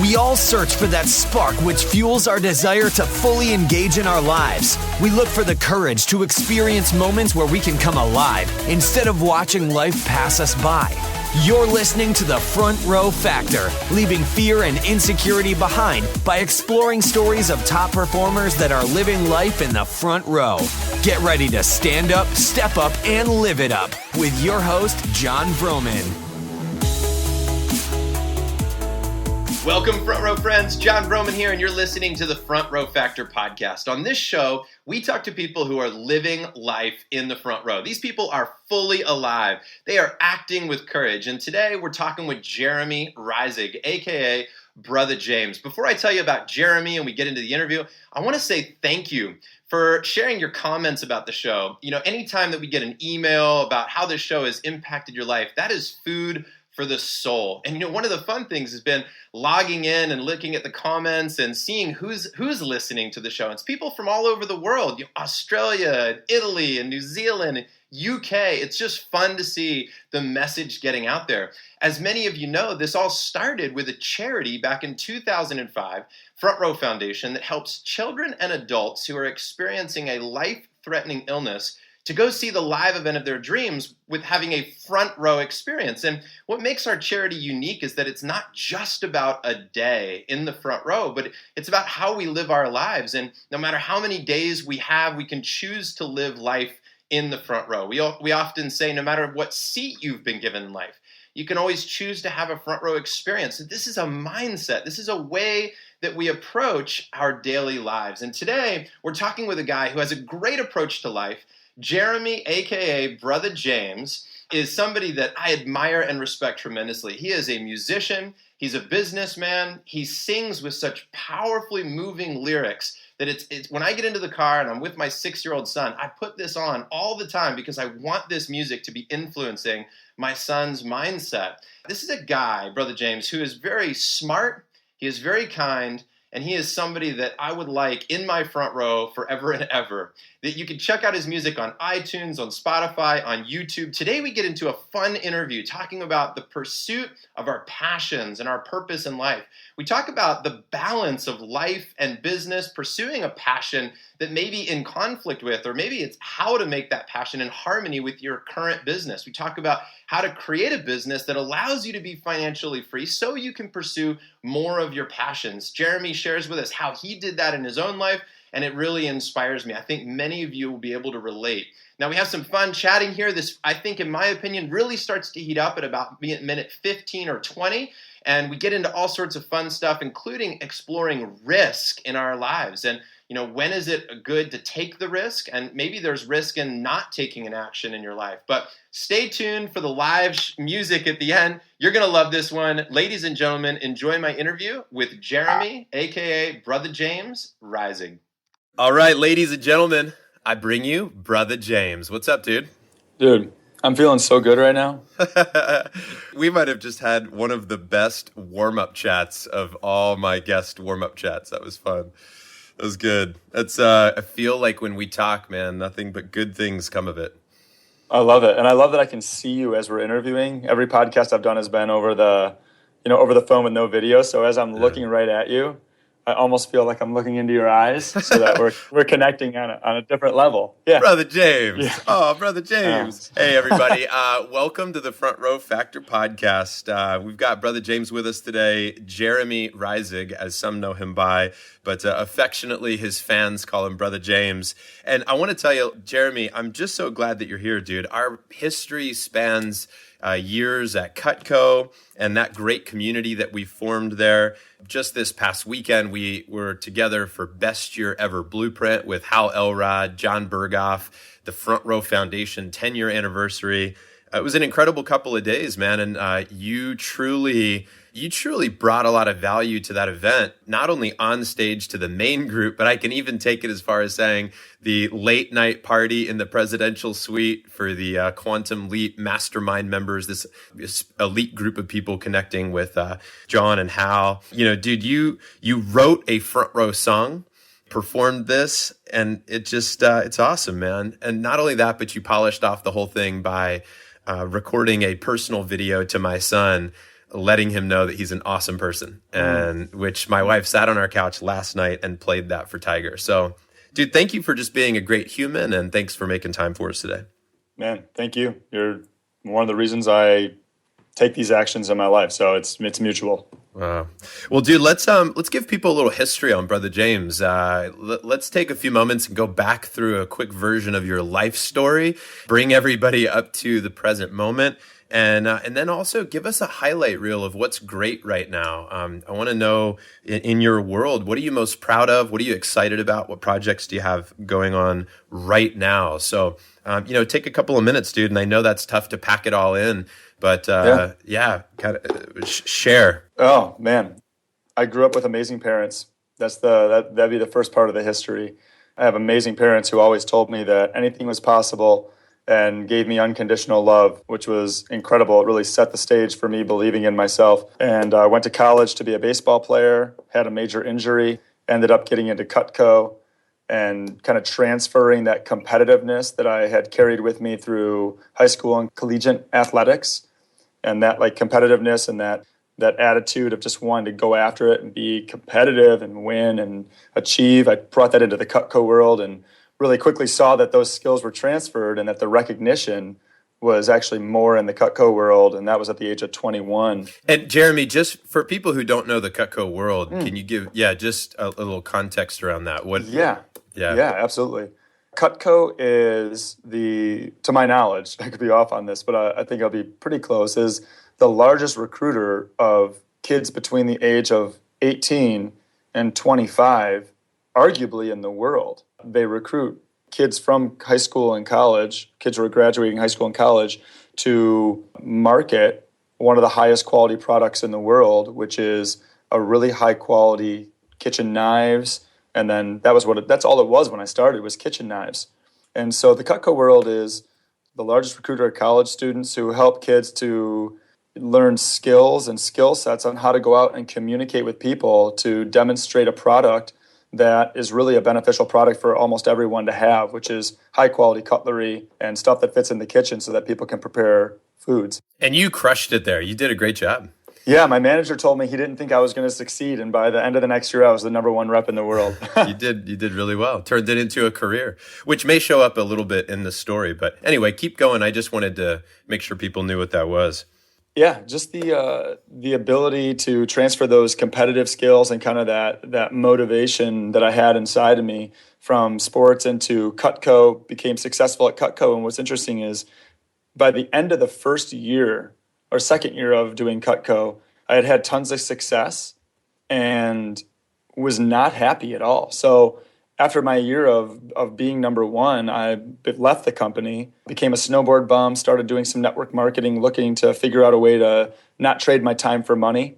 We all search for that spark which fuels our desire to fully engage in our lives. We look for the courage to experience moments where we can come alive instead of watching life pass us by. You're listening to the Front Row Factor, leaving fear and insecurity behind by exploring stories of top performers that are living life in the front row. Get ready to stand up, step up, and live it up with your host, John Vroman. Welcome, Front Row friends. John Vroman here, and you're listening to the Front Row Factor podcast. On this show, we talk to people who are living life in the front row. These people are fully alive. They are acting with courage. And today, we're talking with Jeremy Reisig, a.k.a. Brotha James. Before I tell you about Jeremy and we get into the interview, I want to say thank you for sharing your comments about the show. You know, anytime that we get an email about how this show has impacted your life, that is food for the soul. And you know, one of the fun things has been logging in and looking at the comments and seeing who's listening to the show. It's people from all over the world, Australia, and Italy, and New Zealand, and UK. It's just fun to see the message getting out there. As many of you know, this all started with a charity back in 2005, Front Row Foundation, that helps children and adults who are experiencing a life-threatening illness to go see the live event of their dreams with having a front row experience. And what makes our charity unique is that it's not just about a day in the front row, but it's about how we live our lives. And no matter how many days we have, we can choose to live life in the front row. We often say no matter what seat you've been given in life, you can always choose to have a front row experience. And this is a mindset. This is a way that we approach our daily lives. And today, we're talking with a guy who has a great approach to life. Jeremy, a.k.a. Brotha James, is somebody that I admire and respect tremendously. He is a musician. He's a businessman. He sings with such powerfully moving lyrics that it's when I get into the car and I'm with my 6-year-old son, I put this on all the time because I want this music to be influencing my son's mindset. This is a guy, Brotha James, who is very smart. He is very kind. And he is somebody that I would like in my front row forever and ever. That you can check out his music on iTunes, on Spotify, on YouTube. Today we get into a fun interview talking about the pursuit of our passions and our purpose in life. We talk about the balance of life and business, pursuing a passion that may be in conflict with, or maybe it's how to make that passion in harmony with your current business. We talk about how to create a business that allows you to be financially free so you can pursue more of your passions. Jeremy shares with us how he did that in his own life, and it really inspires me. I think many of you will be able to relate. Now, we have some fun chatting here. This, I think, in my opinion, really starts to heat up at about minute 15 or 20, and we get into all sorts of fun stuff, including exploring risk in our lives. And you know, when is it good to take the risk? And maybe there's risk in not taking an action in your life. But stay tuned for the live music at the end. You're going to love this one. Ladies and gentlemen, enjoy my interview with Jeremy, a.k.a. Brotha James, Reisig. All right, ladies and gentlemen, I bring you Brotha James. What's up, dude? Dude, I'm feeling so good right now. We might have just had one of the best warm-up chats of all my guest warm-up chats. That was fun. That was good. That's I feel like when we talk, man, nothing but good things come of it. I love it. And I love that I can see you as we're interviewing. Every podcast I've done has been over the phone with no video. So as I'm looking right at you, I almost feel like I'm looking into your eyes so that we're connecting on a different level. Yeah. Brotha James. Yeah. Oh, Brotha James. Hey, everybody. Welcome to the Front Row Factor podcast. We've got Brotha James with us today, Jeremy Reisig, as some know him by, but affectionately his fans call him Brotha James. And I want to tell you, Jeremy, I'm just so glad that you're here, dude. Our history spans years at Cutco and that great community that we formed there. Just this past weekend, we were together for Best Year Ever Blueprint with Hal Elrod, John Berghoff, the Front Row Foundation 10-year anniversary. It was an incredible couple of days, man, and you truly brought a lot of value to that event, not only on stage to the main group, but I can even take it as far as saying the late night party in the presidential suite for the Quantum Leap mastermind members, this elite group of people connecting with John and Hal. You know, dude, you wrote a Front Row song, performed this, and it just, it's awesome, man. And not only that, but you polished off the whole thing by recording a personal video to my son. letting him know that he's an awesome person, and which my wife sat on our couch last night and played that for Tiger. So, dude, thank you for just being a great human, and thanks for making time for us today. Man, thank you. You're one of the reasons I take these actions in my life. So it's mutual. Wow. Well, dude, let's give people a little history on Brotha James. Let's take a few moments and go back through a quick version of your life story, bring everybody up to the present moment, and then also give us a highlight reel of what's great right now. I want to know in your world, what are you most proud of? What are you excited about? What projects do you have going on right now? So, take a couple of minutes, dude. And I know that's tough to pack it all in, but kind of share. Oh man, I grew up with amazing parents. That'd be the first part of the history. I have amazing parents who always told me that anything was possible and gave me unconditional love, which was incredible. It really set the stage for me believing in myself. And I went to college to be a baseball player, had a major injury, ended up getting into Cutco and kind of transferring that competitiveness that I had carried with me through high school and collegiate athletics. And that like competitiveness and that attitude of just wanting to go after it and be competitive and win and achieve. I brought that into the Cutco world and really quickly saw that those skills were transferred and that the recognition was actually more in the Cutco world, and that was at the age of 21. And Jeremy, just for people who don't know the Cutco world, can you give just a little context around that? Yeah, absolutely. Cutco is to my knowledge, I could be off on this, but I think I'll be pretty close, is the largest recruiter of kids between the age of 18 and 25, arguably in the world. They recruit kids from high school and college, kids who are graduating high school and college, to market one of the highest quality products in the world, which is a really high quality kitchen knives. And then that's all it was when I started, was kitchen knives. And so the Cutco world is the largest recruiter of college students who help kids to learn skills and skill sets on how to go out and communicate with people to demonstrate a product that is really a beneficial product for almost everyone to have, which is high quality cutlery and stuff that fits in the kitchen so that people can prepare foods. And you crushed it there. You did a great job. Yeah, my manager told me he didn't think I was going to succeed, and by the end of the next year, I was the number one rep in the world. You did really well. Turned it into a career, which may show up a little bit in the story. But anyway, keep going. I just wanted to make sure people knew what that was. Yeah, just the ability to transfer those competitive skills and kind of that motivation that I had inside of me from sports into Cutco, became successful at Cutco. And what's interesting is by the end of the first year or second year of doing Cutco, I had tons of success and was not happy at all. So after my year of being number one, I left the company, became a snowboard bum, started doing some network marketing, looking to figure out a way to not trade my time for money.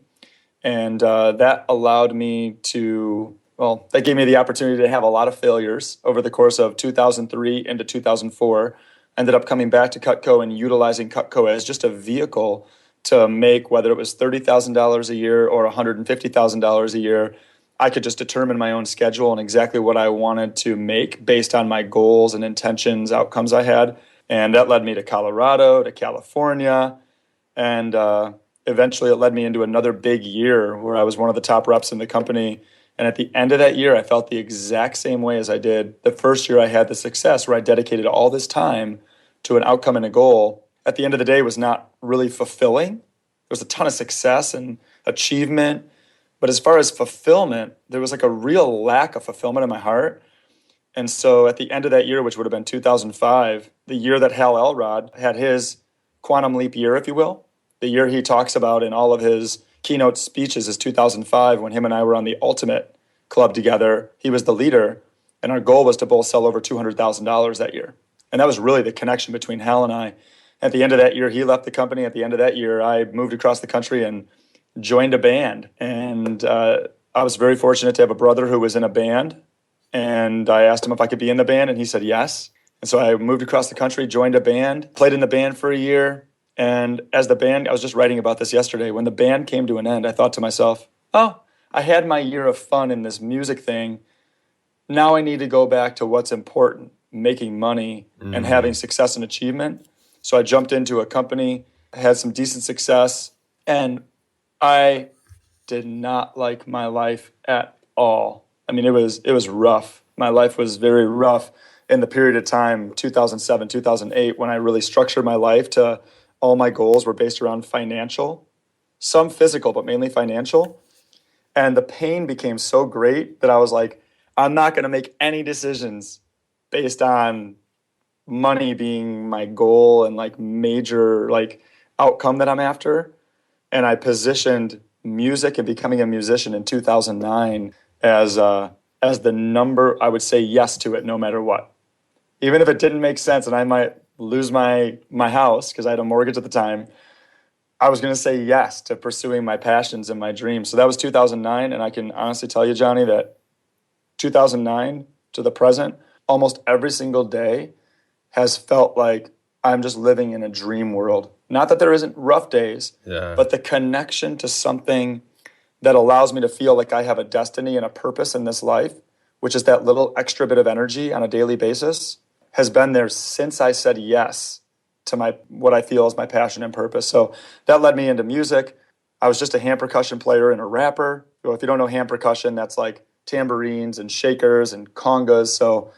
And that allowed me that gave me the opportunity to have a lot of failures over the course of 2003 into 2004. Ended up coming back to Cutco and utilizing Cutco as just a vehicle to make, whether it was $30,000 a year or $150,000 a year, I could just determine my own schedule and exactly what I wanted to make based on my goals and intentions, outcomes I had. And that led me to Colorado, to California. And eventually it led me into another big year where I was one of the top reps in the company. And at the end of that year, I felt the exact same way as I did the first year I had the success, where I dedicated all this time to an outcome and a goal. At the end of the day, it was not really fulfilling. There was a ton of success and achievement. But as far as fulfillment, there was like a real lack of fulfillment in my heart. And so at the end of that year, which would have been 2005, the year that Hal Elrod had his quantum leap year, if you will, the year he talks about in all of his keynote speeches is 2005, when him and I were on the Ultimate Club together. He was the leader, and our goal was to both sell over $200,000 that year. And that was really the connection between Hal and I. At the end of that year, he left the company. At the end of that year, I moved across the country and joined a band. And I was very fortunate to have a brother who was in a band. And I asked him if I could be in the band, and he said yes. And so I moved across the country, joined a band, played in the band for a year. And as the band, I was just writing about this yesterday, when the band came to an end, I thought to myself, oh, I had my year of fun in this music thing. Now I need to go back to what's important, making money and having success and achievement. So I jumped into a company, had some decent success, and I did not like my life at all. I mean, it was rough. My life was very rough in the period of time, 2007, 2008, when I really structured my life to all my goals were based around financial, some physical, but mainly financial. And the pain became so great that I was like, I'm not going to make any decisions based on money being my goal and like major like outcome that I'm after. And I positioned music and becoming a musician in 2009 as the number I would say yes to it no matter what. Even if it didn't make sense and I might lose my house because I had a mortgage at the time, I was going to say yes to pursuing my passions and my dreams. So that was 2009, and I can honestly tell you, Johnny, that 2009 to the present, almost every single day has felt like I'm just living in a dream world. Not that there isn't rough days, but the connection to something that allows me to feel like I have a destiny and a purpose in this life, which is that little extra bit of energy on a daily basis, has been there since I said yes to my what I feel is my passion and purpose. So that led me into music. I was just a hand percussion player and a rapper. So if you don't know hand percussion, that's like tambourines and shakers and congas. So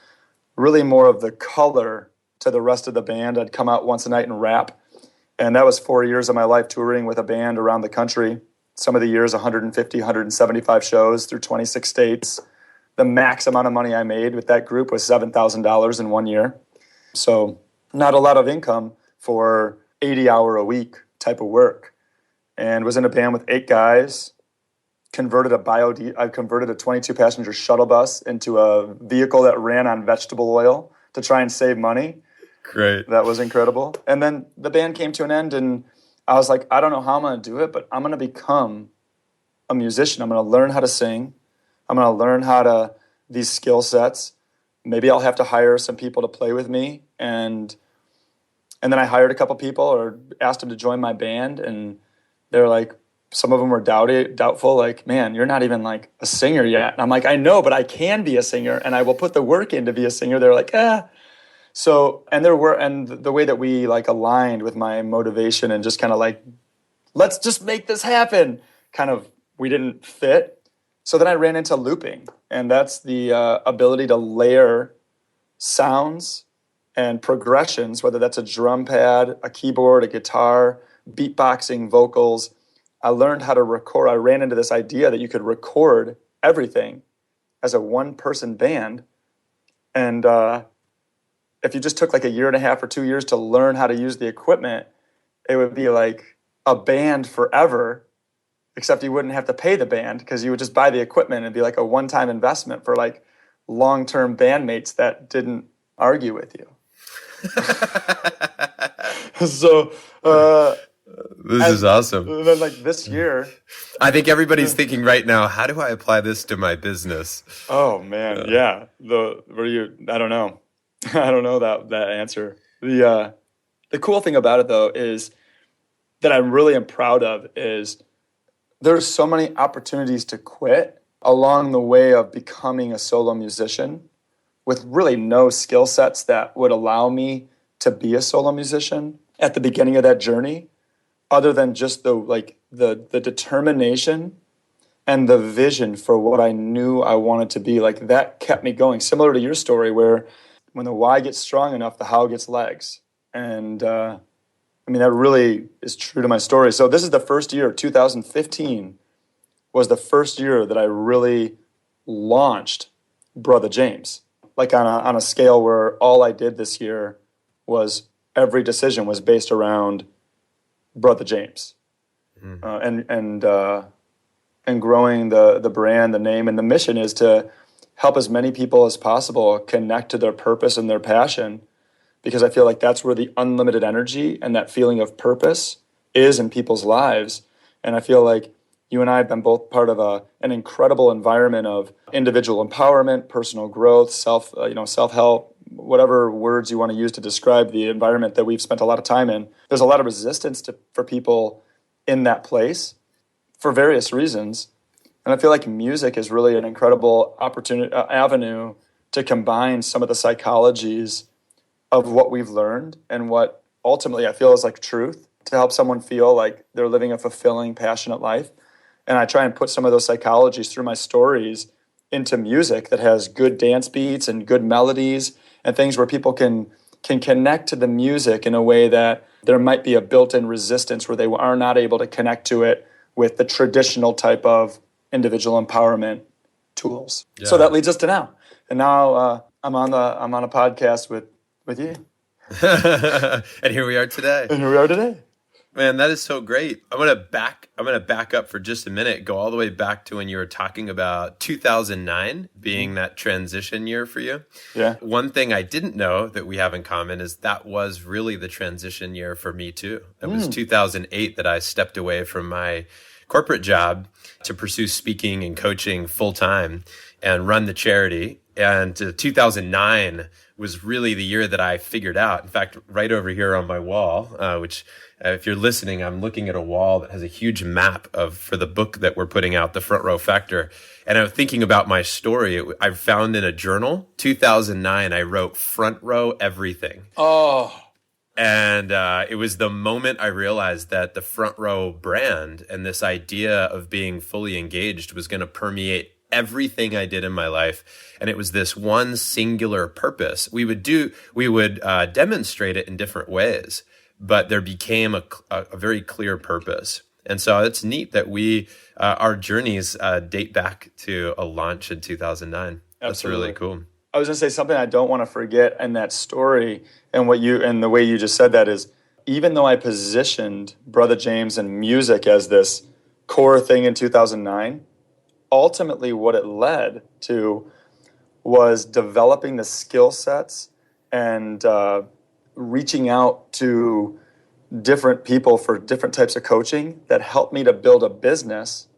really more of the color to the rest of the band. I'd come out once a night and rap. And that was 4 years of my life touring with a band around the country. Some of the years, 150, 175 shows through 26 states. The max amount of money I made with that group was $7,000 in 1 year. So not a lot of income for 80-hour-a-week type of work. And was in a band with 8 guys, I converted a 22-passenger shuttle bus into a vehicle that ran on vegetable oil to try and save money. Great. That was incredible. And then the band came to an end, and I was like, I don't know how I'm going to do it, but I'm going to become a musician. I'm going to learn how to sing. I'm going to learn these skill sets. Maybe I'll have to hire some people to play with me. And then I hired a couple people or asked them to join my band. And they're like, some of them were doubtful, like, man, you're not even like a singer yet. And I'm like, I know, but I can be a singer and I will put the work in to be a singer. They're like, ah. So, and the way that we like aligned with my motivation and just kind of like, let's just make this happen, kind of, we didn't fit. So then I ran into looping, and that's the ability to layer sounds and progressions, whether that's a drum pad, a keyboard, a guitar, beatboxing, vocals. I learned how to record. I ran into this idea that you could record everything as a one-person band. And if you just took like a year and a half or 2 years to learn how to use the equipment, it would be like a band forever, except you wouldn't have to pay the band because you would just buy the equipment. It'd be like a one-time investment for like long-term bandmates that didn't argue with you. So this is awesome. And then like this year, I think everybody's thinking right now, how do I apply this to my business? Oh man, yeah. I don't know. I don't know that answer. The cool thing about it though is that I really am proud of is there's so many opportunities to quit along the way of becoming a solo musician with really no skill sets that would allow me to be a solo musician at the beginning of that journey, other than just the determination and the vision for what I knew I wanted to be. Like that kept me going. Similar to your story where when the why gets strong enough, the how gets legs. And that really is true to my story. So this is the first year, 2015 was the first year that I really launched Brotha James. Like on a scale where all I did this year was every decision was based around Brotha James. And growing the brand, the name, and the mission is to help as many people as possible connect to their purpose and their passion, because I feel like that's where the unlimited energy and that feeling of purpose is in people's lives. And I feel like you and I have been both part of an incredible environment of individual empowerment, personal growth, self-help, whatever words you want to use to describe the environment that we've spent a lot of time in. There's a lot of resistance for people in that place for various reasons. And I feel like music is really an incredible avenue to combine some of the psychologies of what we've learned and what ultimately I feel is like truth to help someone feel like they're living a fulfilling, passionate life. And I try and put some of those psychologies through my stories into music that has good dance beats and good melodies and things where people can connect to the music in a way that there might be a built-in resistance where they are not able to connect to it with the traditional type of individual empowerment tools. Yeah. So that leads us to now. And now I'm on a podcast with you. And here we are today. Man, that is so great. I'm gonna back up for just a minute, go all the way back to when you were talking about 2009 being that transition year for you. Yeah. One thing I didn't know that we have in common is that was really the transition year for me too. It was 2008 that I stepped away from my corporate job to pursue speaking and coaching full time and run the charity. And 2009 was really the year that I figured out. In fact, right over here on my wall, which if you're listening, I'm looking at a wall that has a huge map for the book that we're putting out, The Front Row Factor. And I'm thinking about my story. I found in a journal, 2009, I wrote front row everything. Oh. And it was the moment I realized that the Front Row brand and this idea of being fully engaged was going to permeate everything I did in my life. And it was this one singular purpose. We would demonstrate it in different ways, but there became a very clear purpose. And so it's neat that our journeys date back to a launch in 2009. That's really cool. I was going to say something I don't want to forget in that story, and the way you just said that is, even though I positioned Brotha James and music as this core thing in 2009, ultimately what it led to was developing the skill sets and reaching out to different people for different types of coaching that helped me to build a business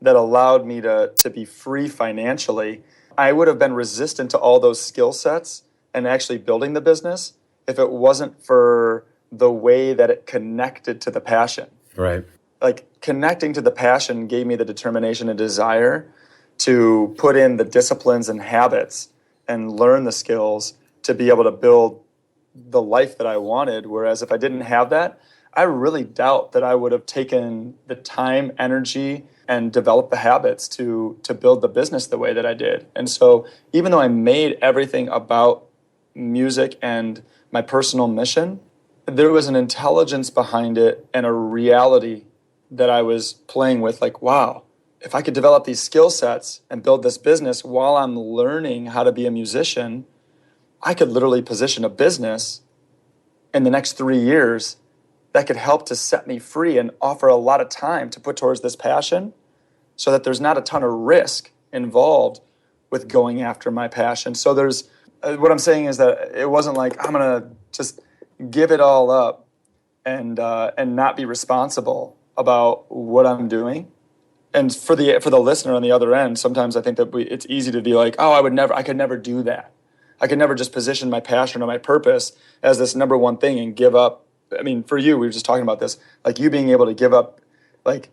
that allowed me to be free financially. I would have been resistant to all those skill sets and actually building the business if it wasn't for the way that it connected to the passion. Right. Like connecting to the passion gave me the determination and desire to put in the disciplines and habits and learn the skills to be able to build the life that I wanted. Whereas if I didn't have that, I really doubt that I would have taken the time, energy, and developed the habits to build the business the way that I did. And so even though I made everything about music and my personal mission, there was an intelligence behind it and a reality that I was playing with, like, wow, if I could develop these skill sets and build this business while I'm learning how to be a musician, I could literally position a business in the next 3 years that could help to set me free and offer a lot of time to put towards this passion so that there's not a ton of risk involved with going after my passion. So there's, what I'm saying is that it wasn't like I'm going to just give it all up and not be responsible about what I'm doing. And for the listener on the other end, sometimes I think that it's easy to be like, oh, I could never do that. I could never just position my passion or my purpose as this number one thing and give up. I mean, for you, we were just talking about this, like you being able to give up, like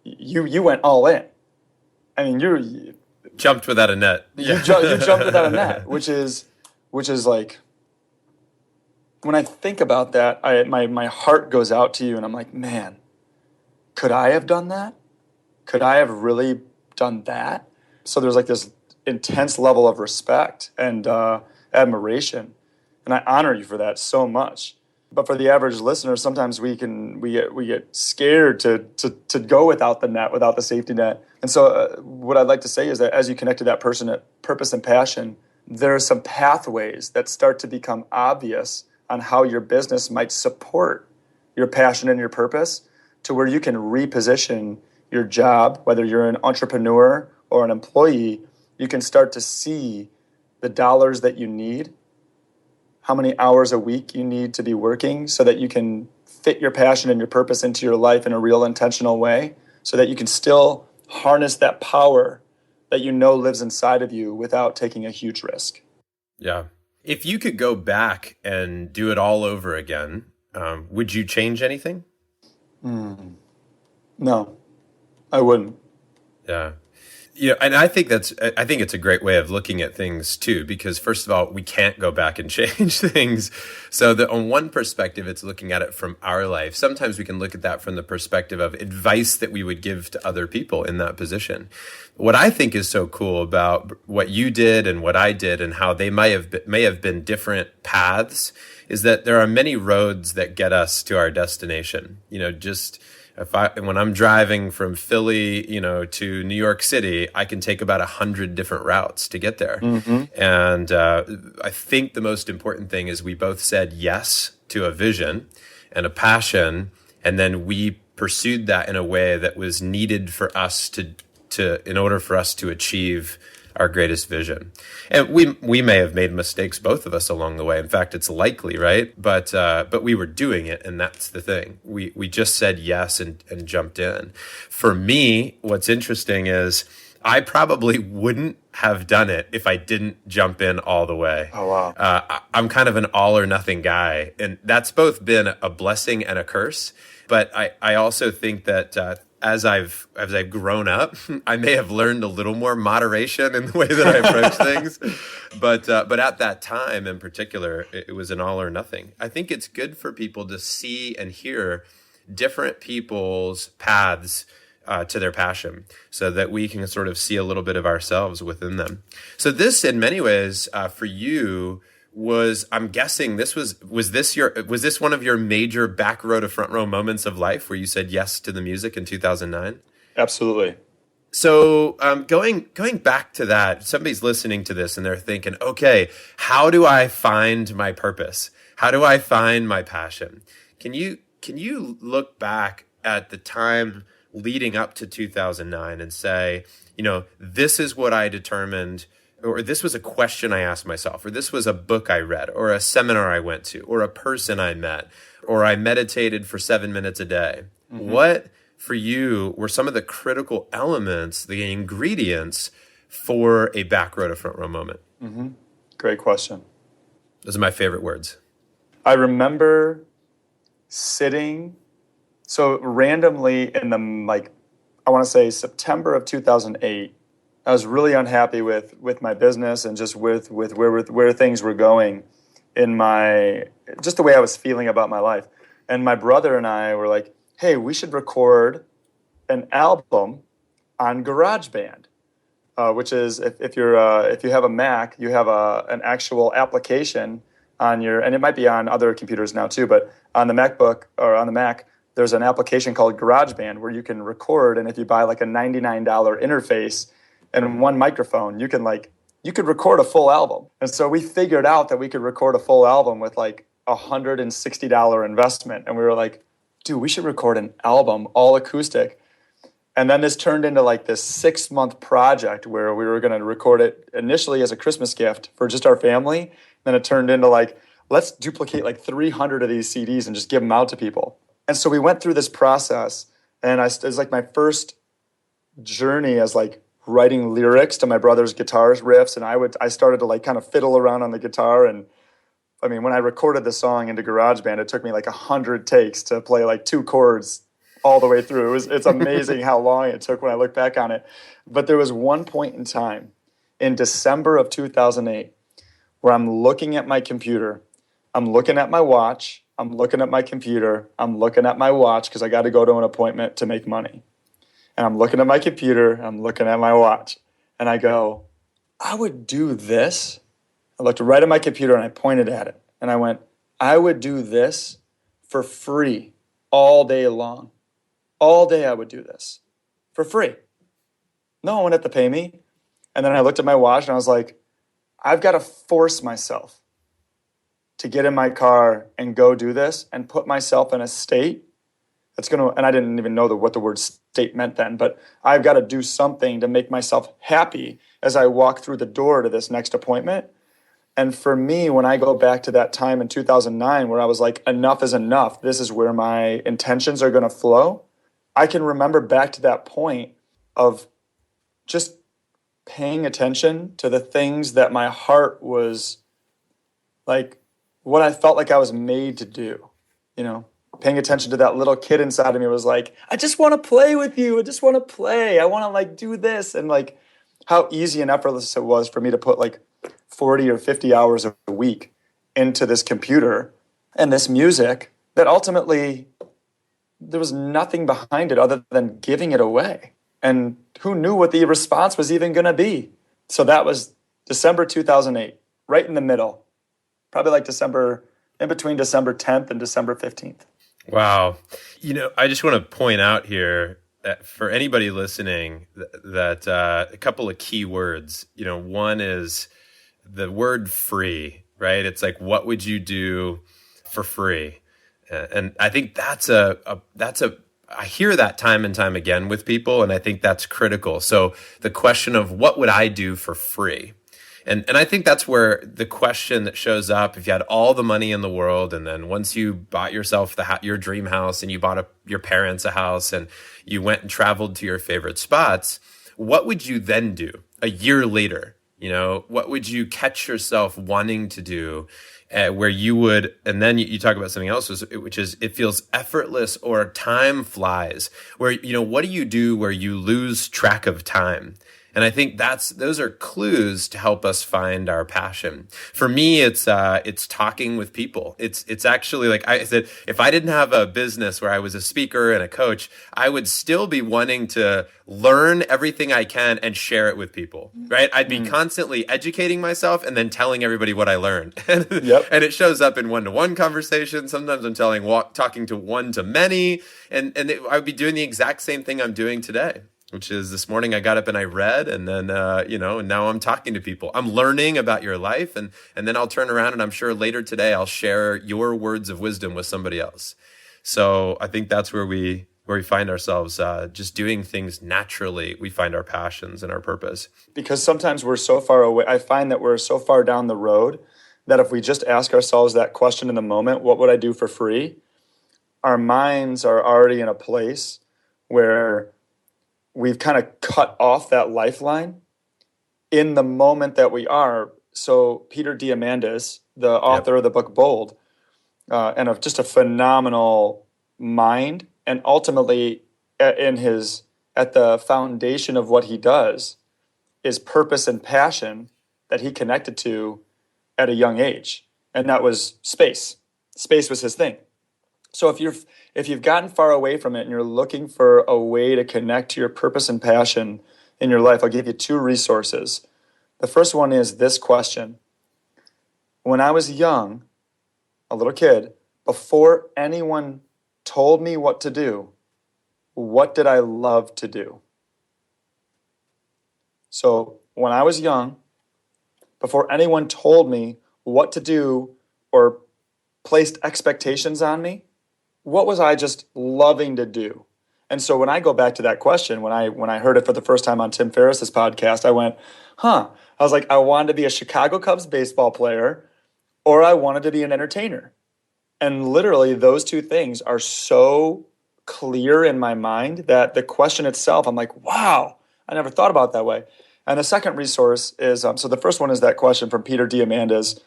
you went all in. I mean, you jumped without a net. You jumped without a net, which is like, when I think about that, my heart goes out to you, and I'm like, man, could I have done that? Could I have really done that? So there's like this intense level of respect and admiration, and I honor you for that so much. But for the average listener, sometimes we get scared to go without the net, without the safety net. And so what I'd like to say is that as you connect to that person at purpose and passion, there are some pathways that start to become obvious on how your business might support your passion and your purpose, to where you can reposition your job, whether you're an entrepreneur or an employee. You can start to see the dollars that you need, how many hours a week you need to be working, so that you can fit your passion and your purpose into your life in a real intentional way, so that you can still harness that power that you know lives inside of you without taking a huge risk. Yeah. If you could go back and do it all over again, would you change anything? No, I wouldn't. Yeah. And I think it's a great way of looking at things too, because first of all, we can't go back and change things. So that on one perspective, it's looking at it from our life. Sometimes we can look at that from the perspective of advice that we would give to other people in that position. What I think is so cool about what you did and what I did and how they may have been different paths is that there are many roads that get us to our destination. When I'm driving from Philly, to New York City, I can take about 100 different routes to get there. Mm-hmm. And I think the most important thing is we both said yes to a vision and a passion, and then we pursued that in a way that was needed for us in order for us to achieve our greatest vision. And we may have made mistakes, both of us, along the way. In fact, it's likely, right? But we were doing it, and that's the thing. We just said yes and jumped in. For me, what's interesting is I probably wouldn't have done it if I didn't jump in all the way. Oh, wow. I'm kind of an all or nothing guy, and that's both been a blessing and a curse. But I also think that as I've grown up, I may have learned a little more moderation in the way that I approach things. But at that time in particular, it was an all or nothing. I think it's good for people to see and hear different people's paths to their passion, so that we can sort of see a little bit of ourselves within them. So this, in many ways, for you, I'm guessing was this one of your major back row to front row moments of life where you said yes to the music in 2009? Absolutely. So going back to that, somebody's listening to this and they're thinking, okay, how do I find my purpose? How do I find my passion? Can you look back at the time leading up to 2009 and say, this is what I determined, or this was a question I asked myself, or this was a book I read, or a seminar I went to, or a person I met, or I meditated for 7 minutes a day. Mm-hmm. What, for you, were some of the critical elements, the ingredients for a back row to front row moment? Mm-hmm. Great question. Those are my favorite words. I remember sitting, so randomly in I want to say September of 2008, I was really unhappy with my business and just with where things were going in just the way I was feeling about my life. And my brother and I were like, hey, we should record an album on GarageBand, which is if you have a Mac, you have an actual application on and it might be on other computers now too, but on the MacBook or on the Mac, there's an application called GarageBand where you can record, and if you buy a $99 interface and one microphone, you could record a full album. And so we figured out that we could record a full album with $160 investment. And we were like, dude, we should record an album all acoustic. And then this turned into this 6-month project where we were going to record it initially as a Christmas gift for just our family. Then it turned into let's duplicate 300 of these CDs and just give them out to people. And so we went through this process, and it was my first journey as writing lyrics to my brother's guitar riffs, and I started to kind of fiddle around on the guitar. And I mean, when I recorded the song into GarageBand, it took me 100 takes to play 2 chords all the way through. It's amazing how long it took when I look back on it. But there was one point in time in December of 2008 where I'm looking at my computer, I'm looking at my watch, I'm looking at my computer, I'm looking at my watch because I got to go to an appointment to make money. And I'm looking at my computer, I'm looking at my watch, and I go, I would do this. I looked right at my computer and I pointed at it. And I went, I would do this for free all day long. All day I would do this for free. No one had to pay me. And then I looked at my watch and I was like, I've got to force myself to get in my car and go do this and put myself in a state that's going to, and I didn't even know what the word state meant then, but I've got to do something to make myself happy as I walk through the door to this next appointment. And for me, when I go back to that time in 2009 where I was like, enough is enough, this is where my intentions are going to flow, I can remember back to that point of just paying attention to the things that my heart was what I felt like I was made to do, paying attention to that little kid inside of me was like, I just want to play with you. I just want to play. I want to do this. And how easy and effortless it was for me to put like 40 or 50 hours a week into this computer and this music that ultimately there was nothing behind it other than giving it away. And who knew what the response was even going to be? So that was December 2008, right in the middle, probably like in between December 10th and December 15th. Wow. I just want to point out here that for anybody listening that a couple of key words, one is the word free, right? It's like, what would you do for free? And I think I hear that time and time again with people, and I think that's critical. So the question of what would I do for free? And I think that's where the question that shows up, if you had all the money in the world, and then once you bought yourself your dream house and you bought your parents a house and you went and traveled to your favorite spots, what would you then do a year later? What would you catch yourself wanting to do where you would, and then you talk about something else, which is it feels effortless or time flies, where, what do you do where you lose track of time? And I think those are clues to help us find our passion. For me, it's talking with people. It's actually, like I said, if I didn't have a business where I was a speaker and a coach, I would still be wanting to learn everything I can and share it with people, right? I'd be constantly educating myself and then telling everybody what I learned. Yep. And it shows up in one-to-one conversations. Sometimes I'm talking to one-to-many, and I would be doing the exact same thing I'm doing today, which is this morning I got up and I read, and then, and now I'm talking to people. I'm learning about your life, and then I'll turn around and I'm sure later today I'll share your words of wisdom with somebody else. So I think that's where we find ourselves just doing things naturally. We find our passions and our purpose. Because sometimes we're so far away. I find that we're so far down the road that if we just ask ourselves that question in the moment, what would I do for free? Our minds are already in a place where we've kind of cut off that lifeline in the moment that we are. So Peter Diamandis, the author of the book Bold, and of just a phenomenal mind, and ultimately at the foundation of what he does is purpose and passion that he connected to at a young age. And that was space. Space was his thing. So if you've gotten far away from it and you're looking for a way to connect to your purpose and passion in your life, I'll give you two resources. The first one is this question. When I was young, a little kid, before anyone told me what to do, what did I love to do? So when I was young, before anyone told me what to do or placed expectations on me, what was I just loving to do? And so when I go back to that question, when I heard it for the first time on Tim Ferriss's podcast, I went, I was like, I wanted to be a Chicago Cubs baseball player, or I wanted to be an entertainer. And literally those two things are so clear in my mind that the question itself, I'm like, wow, I never thought about it that way. And the second resource is, so the first one is that question from Peter Diamandis,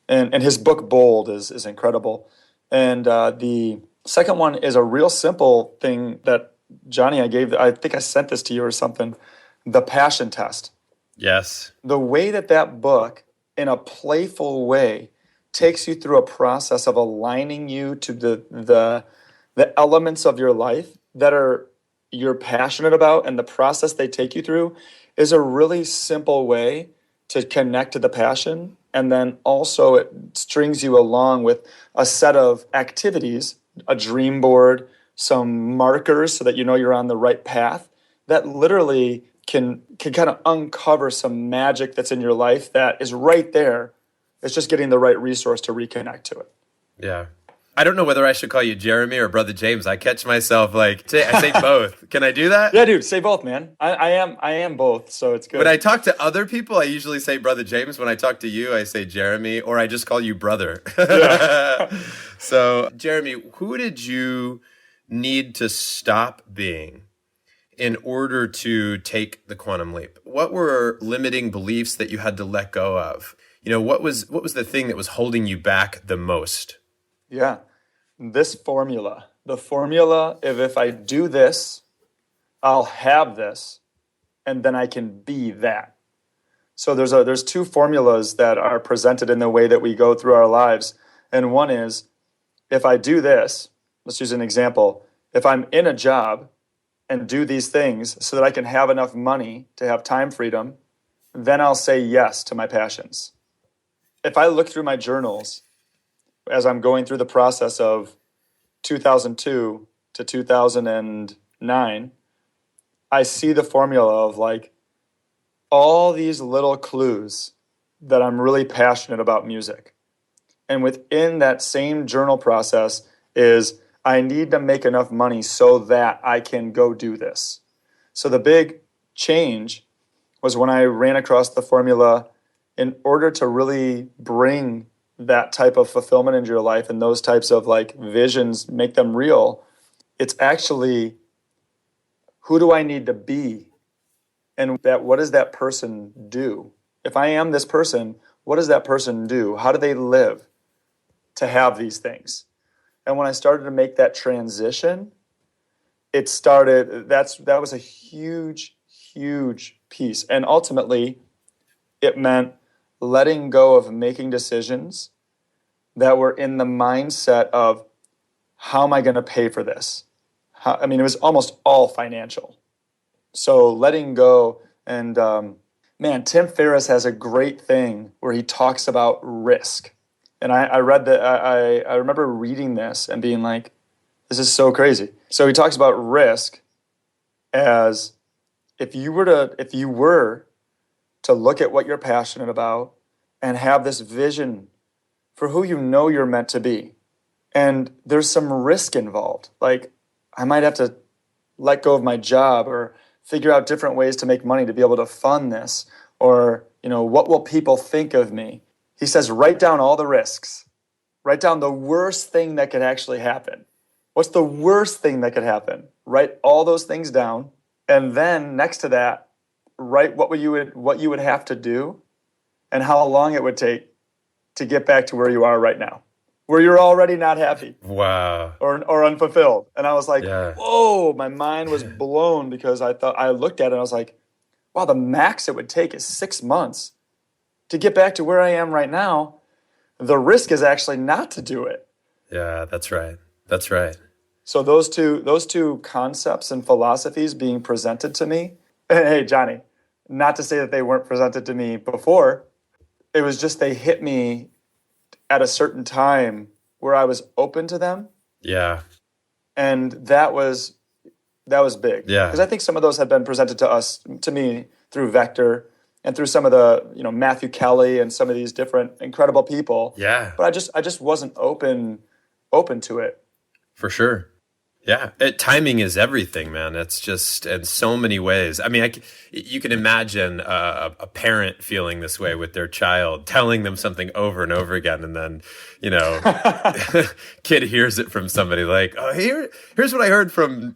and his book Bold is incredible. And the second one is a real simple thing that, Johnny, I think I sent this to you or something, the passion test. Yes. The way that book, in a playful way, takes you through a process of aligning you to the elements of your life that you're passionate about, and the process they take you through is a really simple way to connect to the passion. And then also it strings you along with a set of activities, a dream board, some markers so that you know you're on the right path, that literally can kind of uncover some magic that's in your life that is right there. It's just getting the right resource to reconnect to it. Yeah. I don't know whether I should call you Jeremy or Brother James. I catch myself I say both. Can I do that? Yeah, dude, say both, man. I am both, so it's good. When I talk to other people, I usually say Brother James. When I talk to you, I say Jeremy, or I just call you brother. Yeah. So, Jeremy, who did you need to stop being in order to take the quantum leap? What were limiting beliefs that you had to let go of? What was the thing that was holding you back the most? Yeah, the formula of if I do this, I'll have this, and then I can be that. So there's two formulas that are presented in the way that we go through our lives. And one is, if I do this, let's use an example. If I'm in a job and do these things so that I can have enough money to have time freedom, then I'll say yes to my passions. If I look through my journals as I'm going through the process of 2002 to 2009, I see the formula of like all these little clues that I'm really passionate about music. And within that same journal process is I need to make enough money so that I can go do this. So the big change was when I ran across the formula. In order to really bring that type of fulfillment into your life and those types of like visions, make them real, it's actually, who do I need to be? And what does that person do? If I am this person, what does that person do? How do they live to have these things? And when I started to make that transition, that was a huge, huge piece. And ultimately, it meant letting go of making decisions that were in the mindset of, how am I going to pay for this? It was almost all financial. So letting go, and Tim Ferriss has a great thing where he talks about risk. And I read that, I remember reading this and being like, this is so crazy. So he talks about risk as if you were to look at what you're passionate about and have this vision for who you know you're meant to be. And there's some risk involved. Like, I might have to let go of my job or figure out different ways to make money to be able to fund this. Or, what will people think of me? He says, write down all the risks. Write down the worst thing that could actually happen. What's the worst thing that could happen? Write all those things down. And then next to that, write what you would have to do and how long it would take to get back to where you are right now, where you're already not happy. Wow. Or unfulfilled. And I was like, yeah. Whoa, my mind was blown because I looked at it and I was like, wow, the max it would take is 6 months to get back to where I am right now. The risk is actually not to do it. Yeah, that's right. That's right. So those two concepts and philosophies being presented to me, hey, Johnny, not to say that they weren't presented to me before, it was just they hit me at a certain time where I was open to them. Yeah. And that was big. Yeah. Because I think some of those had been presented to me through Vector and through some of the, Matthew Kelly and some of these different incredible people. Yeah. But I just wasn't open to it. For sure. Yeah, timing is everything, man. It's just in so many ways. You can imagine a parent feeling this way with their child, telling them something over and over again, and then, kid hears it from somebody like, "Oh, here's what I heard from,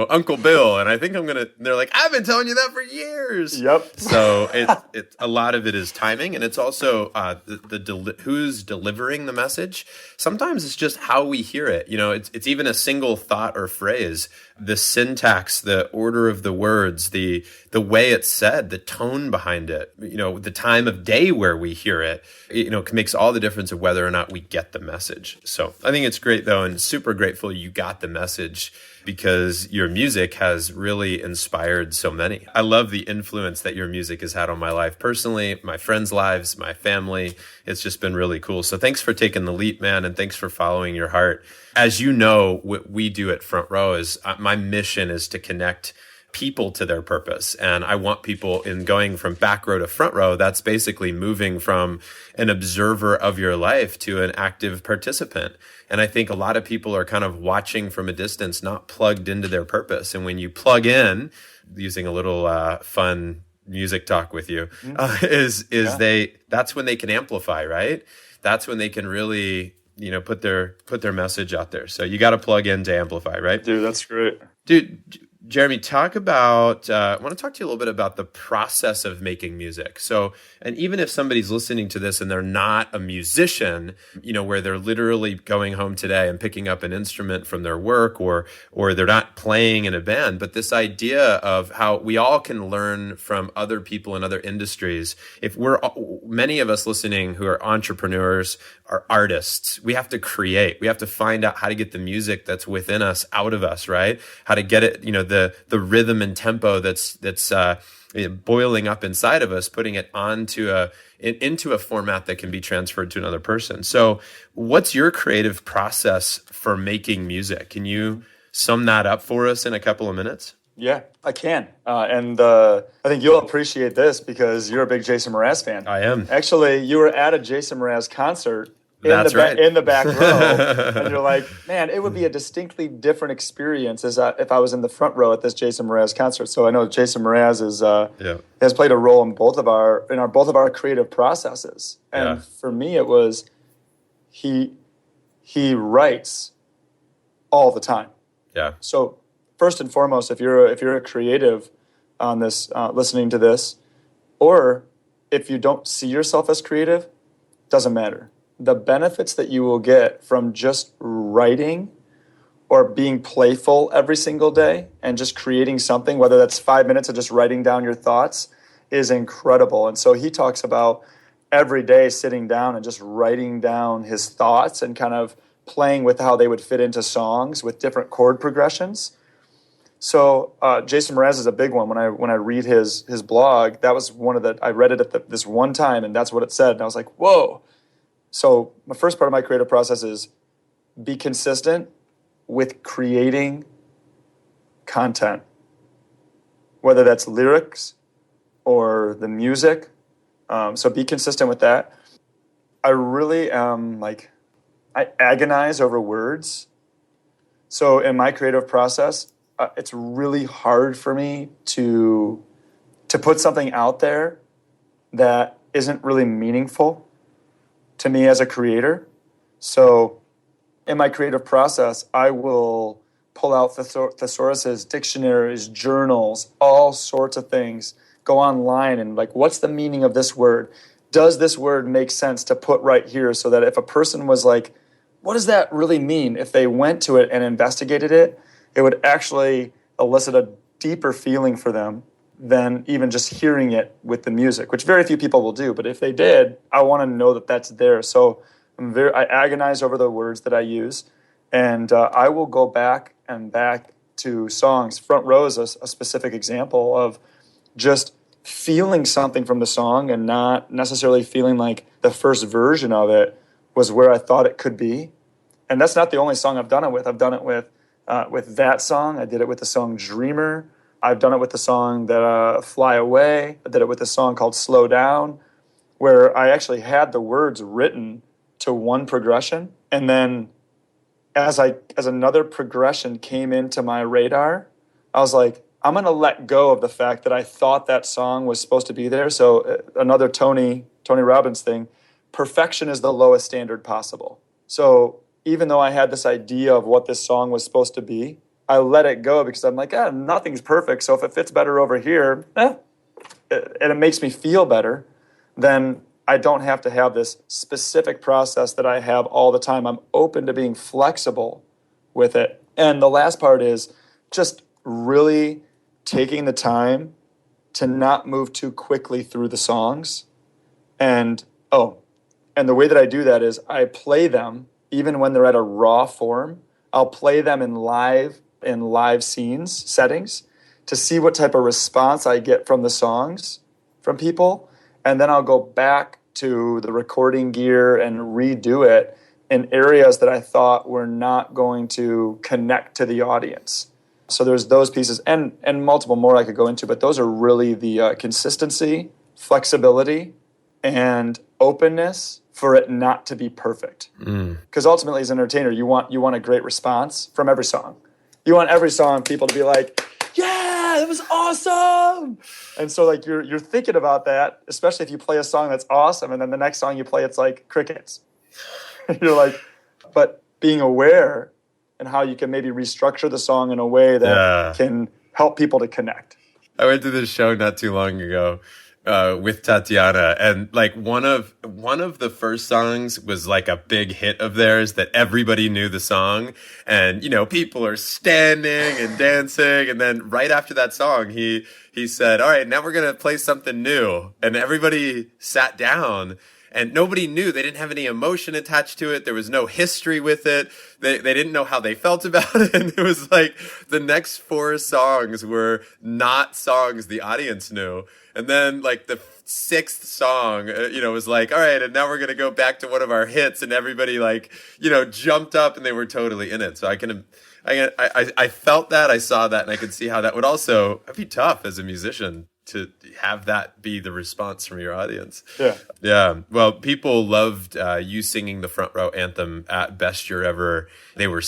Uncle Bill," and I think they're like, "I've been telling you that for years." Yep. So it a lot of it is timing, and it's also who's delivering the message. Sometimes it's just how we hear it. It's even a single thought or phrase, the syntax, the order of the words, the way it's said, the tone behind it, the time of day where we hear it, makes all the difference of whether or not we get the message. So I think it's great though, and super grateful you got the message because your music has really inspired so many. I love the influence that your music has had on my life personally, my friends' lives, my family. It's just been really cool. So thanks for taking the leap, man, and thanks for following your heart. As you know, what we do at Front Row is my mission is to connect people to their purpose. And I want people in going from back row to front row, that's basically moving from an observer of your life to an active participant. And I think a lot of people are kind of watching from a distance, not plugged into their purpose. And when you plug in, using a little fun music talk with you, that's when they can amplify, right? That's when they can really, put their message out there. So you got to plug in to amplify, right? Dude, that's great. Dude, Jeremy, talk about, I want to talk to you a little bit about the process of making music. So, and even if somebody's listening to this and they're not a musician, where they're literally going home today and picking up an instrument from their work, or they're not playing in a band, but this idea of how we all can learn from other people in other industries. If many of us listening who are entrepreneurs, are artists, we have to create. We have to find out how to get the music that's within us out of us, right? How to get it, the rhythm and tempo that's boiling up inside of us, putting it into a format that can be transferred to another person. So, what's your creative process for making music? Can you sum that up for us in a couple of minutes? Yeah, I can. And I think you'll appreciate this because you're a big Jason Mraz fan. I am. Actually, you were at a Jason Mraz concert in the back row, and you're like, man, it would be a distinctly different experience if I was in the front row at this Jason Mraz concert. So I know Jason Mraz has played a role in both of our creative processes. And for me, it was he writes all the time. Yeah. So first and foremost, if you're a creative on this, listening to this, or if you don't see yourself as creative, doesn't matter. The benefits that you will get from just writing or being playful every single day and just creating something, whether that's 5 minutes of just writing down your thoughts, is incredible. And so he talks about every day sitting down and just writing down his thoughts and kind of playing with how they would fit into songs with different chord progressions. So Jason Mraz is a big one. When I read his blog, that was I read it at this one time, and that's what it said. And I was like, whoa. So the first part of my creative process is be consistent with creating content, whether that's lyrics or the music. So be consistent with that. I really am I agonize over words. So in my creative process, it's really hard for me to put something out there that isn't really meaningful to me as a creator. So in my creative process, I will pull out thesauruses, dictionaries, journals, all sorts of things, go online and what's the meaning of this word? Does this word make sense to put right here so that if a person was like, what does that really mean? If they went to it and investigated it, it would actually elicit a deeper feeling for them than even just hearing it with the music, which very few people will do. But if they did, I want to know that that's there. So I agonize over the words that I use, and I will go back to songs. Front Row is a specific example of just feeling something from the song and not necessarily feeling like the first version of it was where I thought it could be. And that's not the only song I've done it with. I've done it with that song. I did it with the song Dreamer. I've done it with the song Fly Away. I did it with a song called Slow Down, where I actually had the words written to one progression. And then as another progression came into my radar, I was like, I'm going to let go of the fact that I thought that song was supposed to be there. So another Tony Robbins thing, perfection is the lowest standard possible. So even though I had this idea of what this song was supposed to be, I let it go because I'm like, nothing's perfect. So if it fits better over here, and it makes me feel better, then I don't have to have this specific process that I have all the time. I'm open to being flexible with it. And the last part is just really taking the time to not move too quickly through the songs. And the way that I do that is I play them even when they're at a raw form. I'll play them in live settings to see what type of response I get from the songs from people. And then I'll go back to the recording gear and redo it in areas that I thought were not going to connect to the audience. So there's those pieces and multiple more I could go into, but those are really the consistency, flexibility, and openness for it not to be perfect. Because ultimately, as an entertainer, you want a great response from every song. You want every song people to be like, yeah, it was awesome. And so you're thinking about that, especially if you play a song that's awesome, and then the next song you play, it's like crickets. You're like, but being aware and how you can maybe restructure the song in a way that can help people to connect. I went to this show not too long ago with Tatiana, and like one of the first songs was like a big hit of theirs that everybody knew the song, and people are standing and dancing, and then right after that song he said, "All right, now we're gonna play something new," and everybody sat down. And nobody knew. They didn't have any emotion attached to it. There was no history with it. They didn't know how they felt about it. And it was like the next 4 songs were not songs the audience knew. And then like the 6th song, was like, all right, and now we're going to go back to one of our hits. And everybody like, jumped up and they were totally in it. So I felt that, I saw that, and I could see how that would also be tough as a musician to have that be the response from your audience. Yeah. Well, people loved you singing the Front Row Anthem at Best Year Ever. They were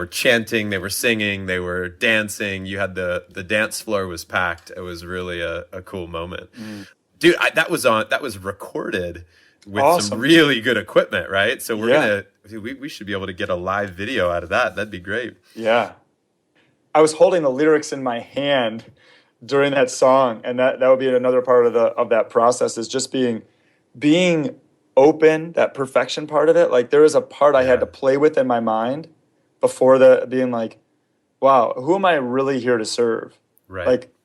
chanting, they were singing, they were dancing. You had the dance floor was packed. It was really a cool moment. Dude, that was recorded with some really good equipment, right? So we should be able to get a live video out of that. That'd be great. Yeah. I was holding the lyrics in my hand during that song, and that would be another part of that process, is just being open, that perfection part of it. Like there was a part I had to play with in my mind before being like, wow, who am I really here to serve? Right. Like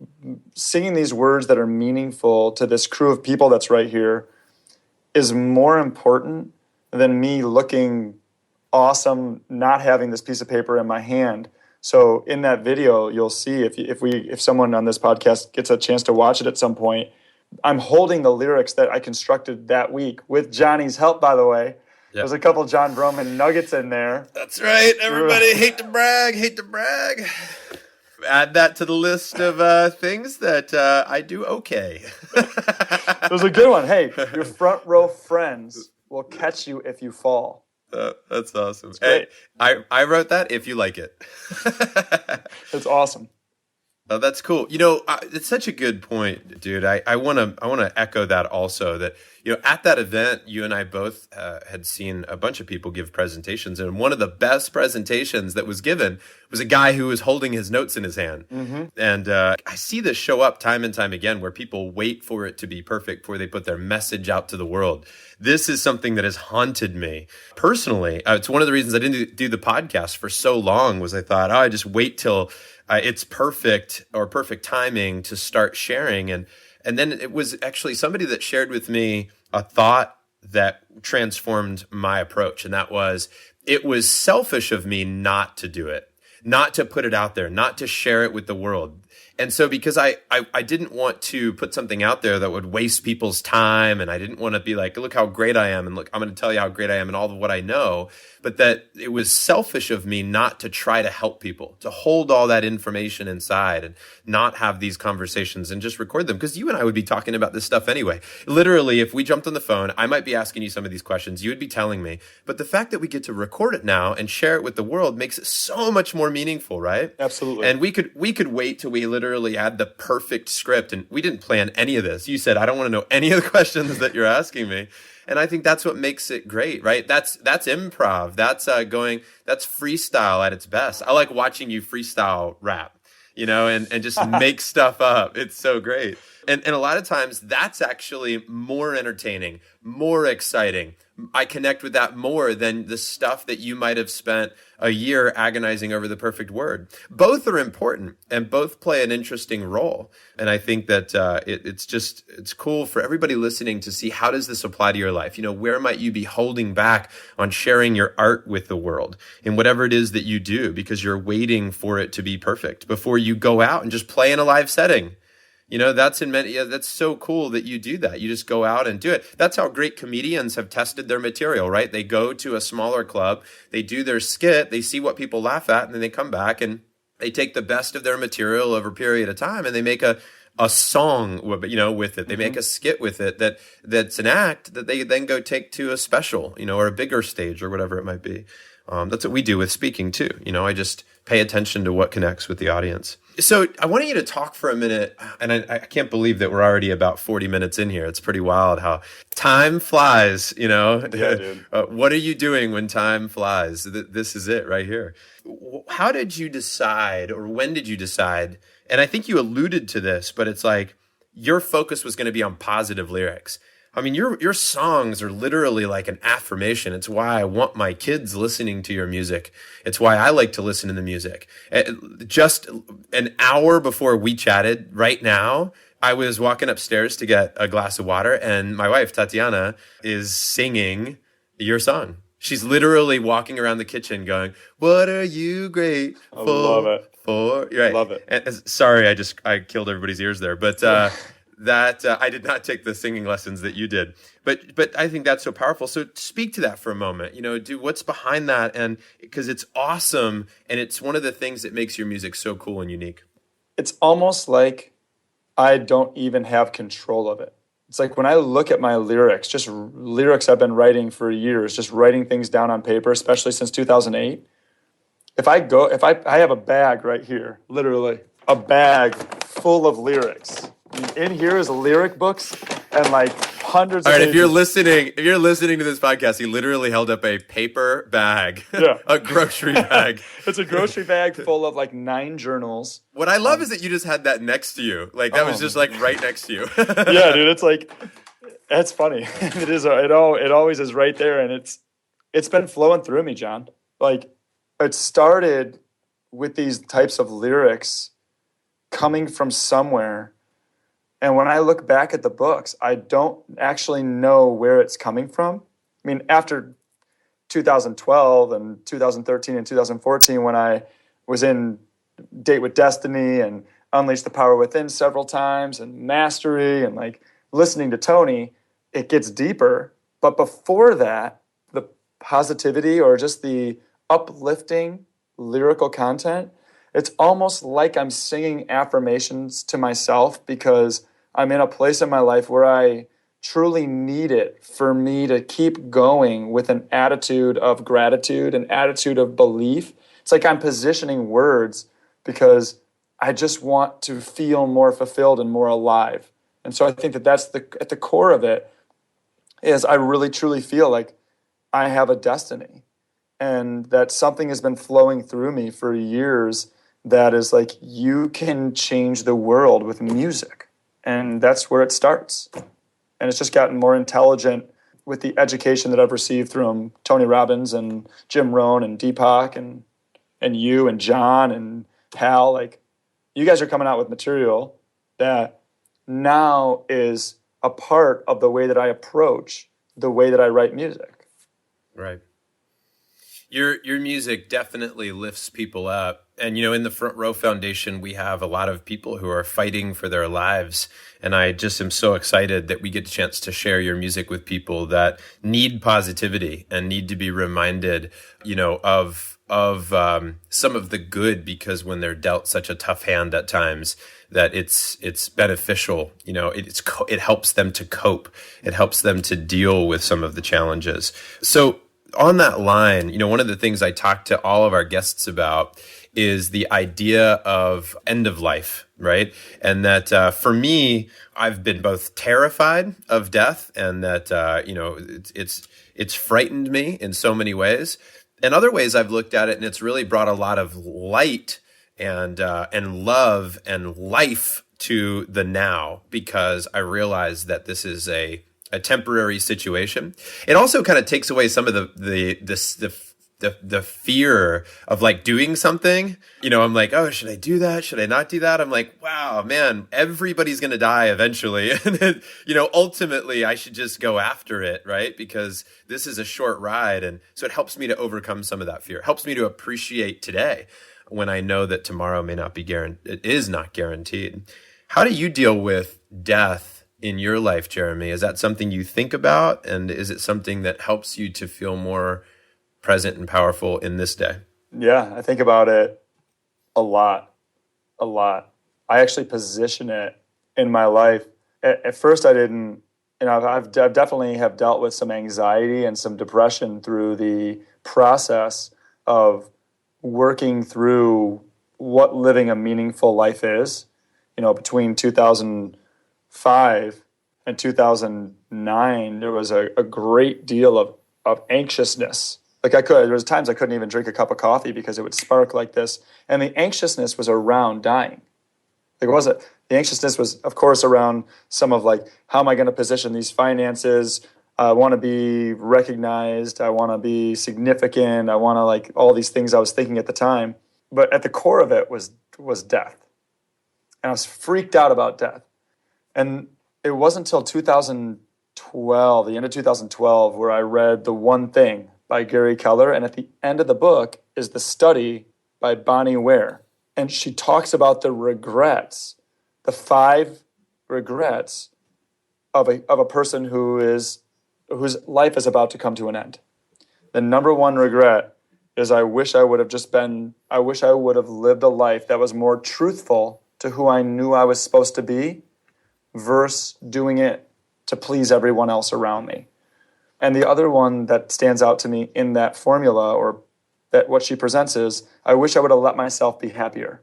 singing these words that are meaningful to this crew of people that's right here is more important than me looking awesome, not having this piece of paper in my hand. So in that video, you'll see if someone on this podcast gets a chance to watch it at some point, I'm holding the lyrics that I constructed that week with Johnny's help, by the way. Yep. There's a couple John Vroman nuggets in there. That's right. Everybody, hate to brag. Add that to the list of things that I do okay. There's a good one. Hey, your front row friends will catch you if you fall. That's awesome. Hey, I wrote that if you like it. It's awesome. Oh, that's cool. It's such a good point, dude. I want to echo that also, that, at that event, you and I both had seen a bunch of people give presentations. And one of the best presentations that was given was a guy who was holding his notes in his hand. Mm-hmm. And I see this show up time and time again, where people wait for it to be perfect before they put their message out to the world. This is something that has haunted me personally. It's one of the reasons I didn't do the podcast for so long, was I thought, I just wait till it's perfect or perfect timing to start sharing. And then it was actually somebody that shared with me a thought that transformed my approach. And that was, it was selfish of me not to do it, not to put it out there, not to share it with the world. And so because I didn't want to put something out there that would waste people's time, and I didn't want to be like, look how great I am, and look, I'm going to tell you how great I am and all of what I know, but that it was selfish of me not to try to help people, to hold all that information inside and not have these conversations and just record them. Because you and I would be talking about this stuff anyway. Literally, if we jumped on the phone, I might be asking you some of these questions. You would be telling me. But the fact that we get to record it now and share it with the world makes it so much more meaningful, right? Absolutely. And we could wait till we literally had the perfect script, and we didn't plan any of this. You said, I don't want to know any of the questions that you're asking me. And I think that's what makes it great, right? That's improv. That's freestyle at its best. I like watching you freestyle rap, and just make stuff up. It's so great. And a lot of times that's actually more entertaining, more exciting. I connect with that more than the stuff that you might have spent a year agonizing over the perfect word. Both are important and both play an interesting role. And I think that it's cool for everybody listening to see, how does this apply to your life? Where might you be holding back on sharing your art with the world in whatever it is that you do, because you're waiting for it to be perfect before you go out and just play in a live setting. That's so cool that you do that. You just go out and do it. That's how great comedians have tested their material, right? They go to a smaller club, they do their skit, they see what people laugh at, and then they come back and they take the best of their material over a period of time, and they make a song, with it. They make a skit with it that's an act that they then go take to a special, or a bigger stage or whatever it might be. That's what we do with speaking too. I just pay attention to what connects with the audience. So I wanted you to talk for a minute, and I can't believe that we're already about 40 minutes in here. It's pretty wild how time flies, Yeah, dude. What are you doing when time flies? This is it right here. How did you decide, or when did you decide, And I think you alluded to this, but it's like your focus was going to be on positive lyrics. I mean, your songs are literally like an affirmation. It's why I want my kids listening to your music. It's why I like to listen to the music. Just an hour before we chatted, right now, I was walking upstairs to get a glass of water, and my wife, Tatiana, is singing your song. She's literally walking around the kitchen going, "What are you grateful I love it. for?" Right. Love it. And, sorry, I killed everybody's ears there, but that I did not take the singing lessons that you did. But I think that's so powerful. So speak to that for a moment. What's behind that? And because it's awesome, and it's one of the things that makes your music so cool and unique. It's almost like I don't even have control of it. It's like when I look at my lyrics, just lyrics I've been writing for years, just writing things down on paper, especially since 2008. I have a bag right here, literally a bag full of lyrics. In here is lyric books and like hundreds of pages. If you're listening to this podcast, he literally held up a paper bag, Yeah. a grocery bag. It's a grocery bag full of like 9 journals. What I love is that you just had that next to you. Like that was just like right next to you. Yeah, dude, it's like, that's funny. It is. It always is right there, and it's been flowing through me, John. Like it started with these types of lyrics coming from somewhere. And when I look back at the books, I don't actually know where it's coming from. I mean, after 2012 and 2013 and 2014, when I was in Date with Destiny and Unleash the Power Within several times and Mastery and like listening to Tony, it gets deeper. But before that, the positivity or just the uplifting lyrical content, it's almost like I'm singing affirmations to myself because I'm in a place in my life where I truly need it for me to keep going with an attitude of gratitude, an attitude of belief. It's like I'm positioning words because I just want to feel more fulfilled and more alive. And so I think that's at the core of it is I really truly feel like I have a destiny and that something has been flowing through me for years that is like, you can change the world with music. And that's where it starts. And it's just gotten more intelligent with the education that I've received from Tony Robbins and Jim Rohn and Deepak and you and John and Hal. Like, you guys are coming out with material that now is a part of the way that I approach the way that I write music. Right. Your music definitely lifts people up. And, in the Front Row Foundation, we have a lot of people who are fighting for their lives. And I just am so excited that we get a chance to share your music with people that need positivity and need to be reminded, of some of the good, because when they're dealt such a tough hand at times, that it's beneficial. It helps them to cope. It helps them to deal with some of the challenges. So on that line, one of the things I talk to all of our guests about is the idea of end of life, right? And that for me, I've been both terrified of death, and that it's frightened me in so many ways. In other ways, I've looked at it, and it's really brought a lot of light and love and life to the now, because I realize that this is a temporary situation. It also kind of takes away some of the fear of like doing something. I'm like, oh, should I do that? Should I not do that? I'm like, wow, man, everybody's going to die eventually. And then, ultimately I should just go after it, right? Because this is a short ride. And so it helps me to overcome some of that fear. It helps me to appreciate today when I know that tomorrow may not be guaranteed. It is not guaranteed. How do you deal with death in your life, Jeremy? Is that something you think about? And is it something that helps you to feel more present and powerful in this day? Yeah, I think about it a lot. I actually position it in my life. At first I didn't, I've definitely have dealt with some anxiety and some depression through the process of working through what living a meaningful life is. Between 2005 and 2009, there was a great deal of anxiousness. Like there was times I couldn't even drink a cup of coffee because it would spark like this. And the anxiousness was around dying. Like, it wasn't, the anxiousness was, of course, around some of like, how am I going to position these finances? I want to be recognized. I want to be significant. I want to, like, all these things I was thinking at the time. But at the core of it was death. And I was freaked out about death. And it wasn't until 2012, the end of 2012, where I read The One Thing by Gary Keller. And at the end of the book is the study by Bonnie Ware. And she talks about the regrets, the 5 regrets of a person whose life is about to come to an end. The number one regret is I wish I would have lived a life that was more truthful to who I knew I was supposed to be versus doing it to please everyone else around me. And the other one that stands out to me in that formula, or that what she presents, is I wish I would have let myself be happier.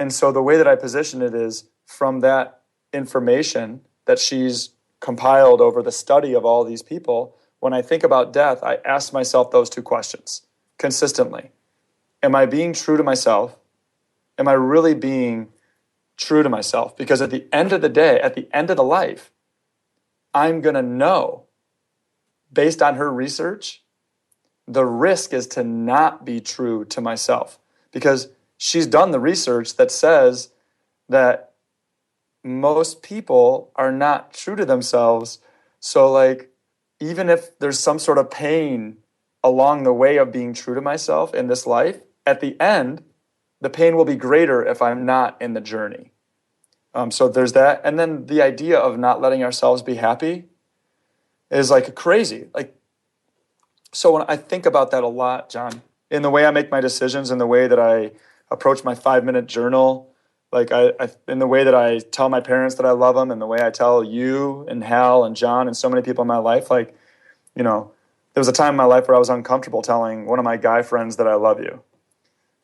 And so the way that I position it is from that information that she's compiled over the study of all these people. When I think about death, I ask myself those 2 questions consistently. Am I being true to myself? Am I really being true to myself? Because at the end of the day, at the end of the life, I'm going to know, based on her research, the risk is to not be true to myself, because she's done the research that says that most people are not true to themselves. So, like, even if there's some sort of pain along the way of being true to myself in this life, at the end, the pain will be greater if I'm not in the journey. So there's that. And then the idea of not letting ourselves be happy is like crazy. Like, so when I think about that a lot, John, in the way I make my decisions, in the way that I approach my 5-minute journal, like in the way that I tell my parents that I love them, and the way I tell you and Hal and John and so many people in my life, like, you know, there was a time in my life where I was uncomfortable telling one of my guy friends that I love you.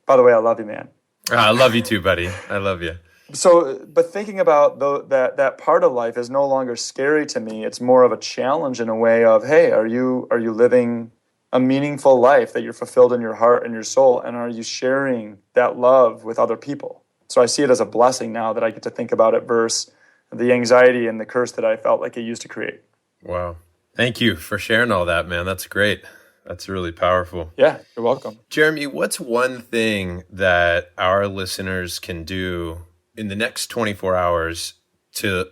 By the way, I love you, man. I love you too, buddy. I love you. So, but thinking about that part of life is no longer scary to me. It's more of a challenge in a way of, hey, are you living a meaningful life, that you're fulfilled in your heart and your soul, and are you sharing that love with other people? So I see it as a blessing now that I get to think about it versus the anxiety and the curse that I felt like it used to create. Wow. Thank you for sharing all that, man. That's great. That's really powerful. Yeah, you're welcome. Jeremy, what's one thing that our listeners can do in the next 24 hours to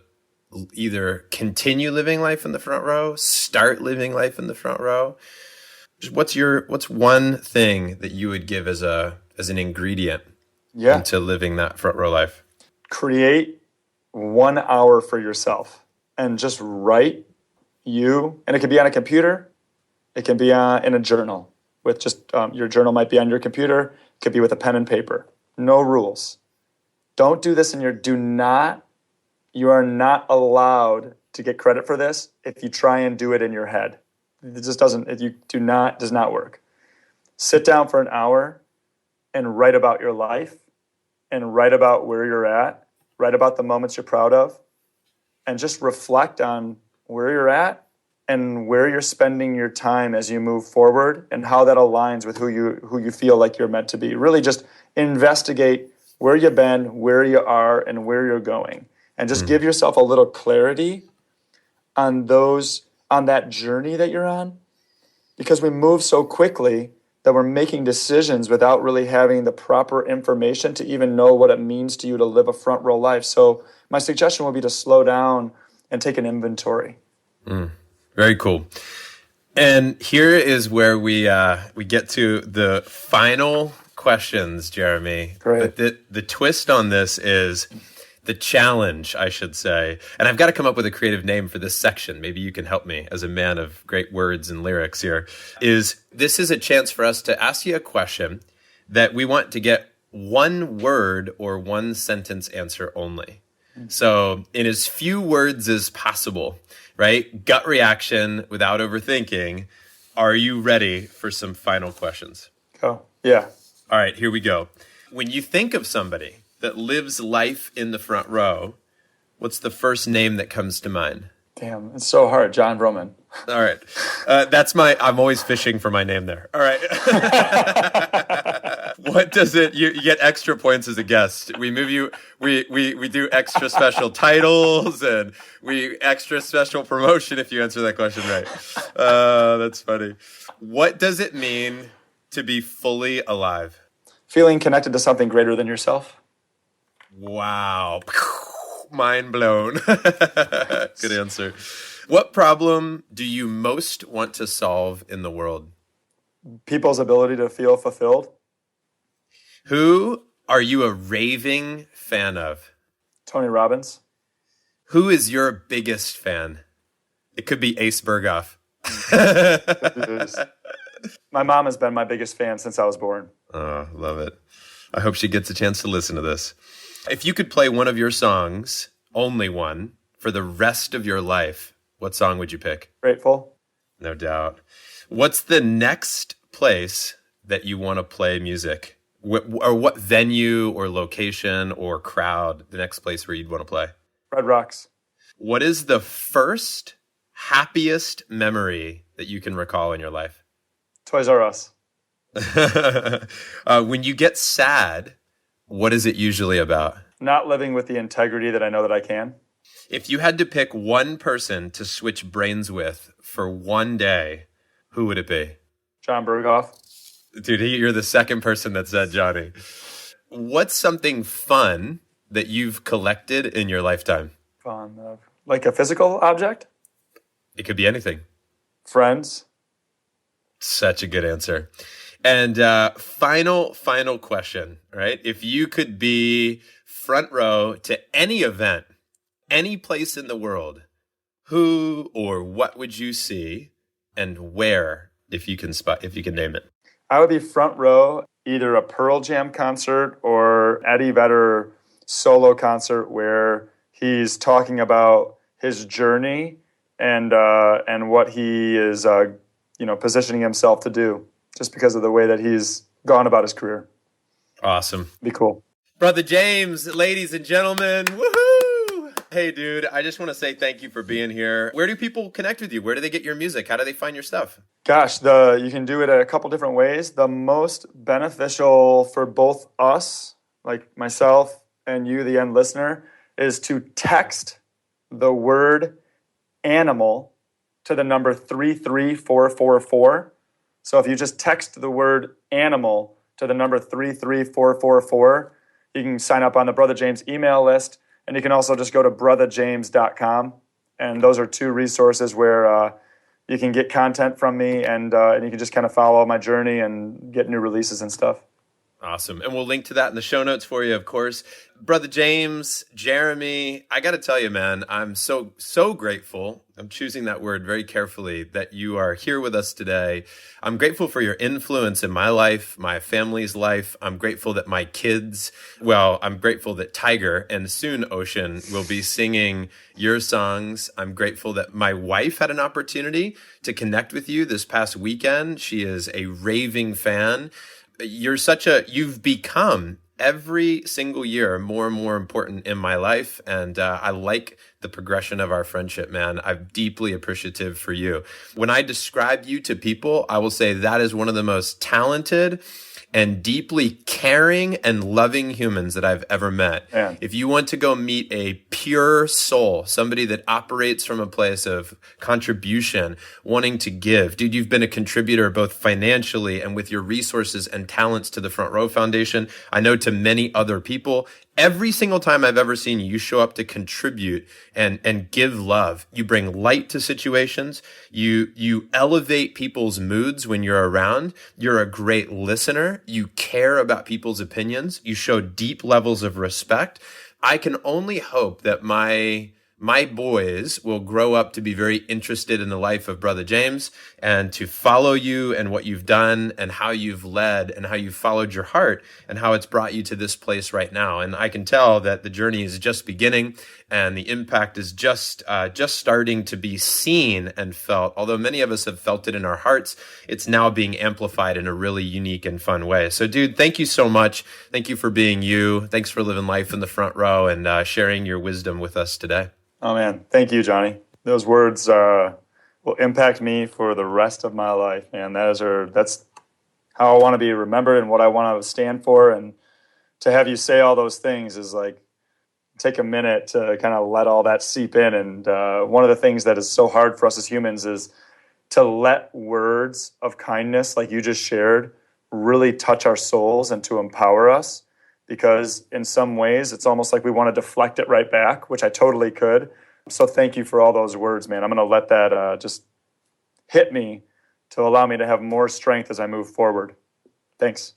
either continue living life in the front row, start living life in the front row? What's one thing that you would give as an ingredient into living that front row life? Create 1 hour for yourself and just write and it could be on a computer, it can be in a journal with just, your journal might be on your computer, it could be with a pen and paper. No rules. Don't do this you are not allowed to get credit for this if you try and do it in your head. It just does not work. Sit down for an hour and write about your life and write about where you're at, write about the moments you're proud of, and just reflect on where you're at and where you're spending your time as you move forward and how that aligns with who you feel like you're meant to be. Really just investigate where you've been, where you are, and where you're going. And just give yourself a little clarity on that journey that you're on, because we move so quickly that we're making decisions without really having the proper information to even know what it means to you to live a front row life. So my suggestion would be to slow down and take an inventory. Very cool. And here is where we get to the final questions, Jeremy. Great. The twist on this is the challenge, I should say. And I've got to come up with a creative name for this section. Maybe you can help me as a man of great words and lyrics here. This is a chance for us to ask you a question that we want to get 1 word or 1 sentence answer only. So in as few words as possible, right? Gut reaction without overthinking. Are you ready for some final questions? Go. Yeah. All right, here we go. When you think of somebody that lives life in the front row, what's the first name that comes to mind? Damn, it's so hard. John Vroman. All right. I'm always fishing for my name there. All right. What does it? You get extra points as a guest. We move you. We do extra special titles and we extra special promotion if you answer that question right. That's funny. What does it mean to be fully alive? Feeling connected to something greater than yourself. Wow. Mind blown. Good answer. What problem do you most want to solve in the world? People's ability to feel fulfilled. Who are you a raving fan of? Tony Robbins. Who is your biggest fan? It could be Ace Berghoff. My mom has been my biggest fan since I was born. Oh, love it. I hope she gets a chance to listen to this. If you could play one of your songs, only one, for the rest of your life, what song would you pick? Grateful. No doubt. What's the next place that you want to play music? Or what venue or location or crowd, the next place where you'd want to play? Red Rocks. What is the first happiest memory that you can recall in your life? Toys R Us. When you get sad, what is it usually about? Not living with the integrity that I know that I can. If you had to pick one person to switch brains with for one day, who would it be? John Berghoff. Dude, you're the second person that said Johnny. What's something fun that you've collected in your lifetime? Fun. Like a physical object? It could be anything. Friends. Such a good answer. And final question, right? If you could be front row to any event, any place in the world, who or what would you see and where, if you can name it? I would be front row, either a Pearl Jam concert or Eddie Vedder solo concert where he's talking about his journey and what he is positioning himself to do, just because of the way that he's gone about his career. Awesome. Be cool. Brotha James, ladies and gentlemen, woohoo! Hey, dude, I just want to say thank you for being here. Where do people connect with you? Where do they get your music? How do they find your stuff? Gosh, you can do it a couple different ways. The most beneficial for both us, like myself and you, the end listener, is to text the word animal to the number 33444. So if you just text the word animal to the number 33444, you can sign up on the Brotha James email list, and you can also just go to brothajames.com, and those are two resources where you can get content from me, and you can just kind of follow my journey and get new releases and stuff. Awesome. And we'll link to that in the show notes for you, of course. Brotha James, Jeremy, I got to tell you, man, I'm so grateful. I'm choosing that word very carefully that you are here with us today. I'm grateful for your influence in my life, my family's life. I'm grateful that I'm grateful that Tiger and soon Ocean will be singing your songs. I'm grateful that my wife had an opportunity to connect with you this past weekend. She is a raving fan. You've become every single year more and more important in my life. And I like the progression of our friendship, man. I'm deeply appreciative for you. When I describe you to people, I will say that is one of the most talented and deeply caring and loving humans that I've ever met. Yeah. If you want to go meet a pure soul, somebody that operates from a place of contribution, wanting to give, dude, you've been a contributor both financially and with your resources and talents to the Front Row Foundation. I know to many other people. Every single time I've ever seen you, you show up to contribute and give love. You bring light to situations. You elevate people's moods when you're around. You're a great listener. You care about people's opinions. You show deep levels of respect. I can only hope that my boys will grow up to be very interested in the life of Brotha James and to follow you and what you've done and how you've led and how you've followed your heart and how it's brought you to this place right now. And I can tell that the journey is just beginning and the impact is just starting to be seen and felt. Although many of us have felt it in our hearts, it's now being amplified in a really unique and fun way. So, dude, thank you so much. Thank you for being you. Thanks for living life in the front row and sharing your wisdom with us today. Oh, man. Thank you, Johnny. Those words will impact me for the rest of my life, man. That's how I want to be remembered and what I want to stand for. And to have you say all those things is like, take a minute to kind of let all that seep in. And one of the things that is so hard for us as humans is to let words of kindness, like you just shared, really touch our souls and to empower us. Because in some ways, it's almost like we want to deflect it right back, which I totally could. So thank you for all those words, man. I'm going to let that just hit me to allow me to have more strength as I move forward. Thanks.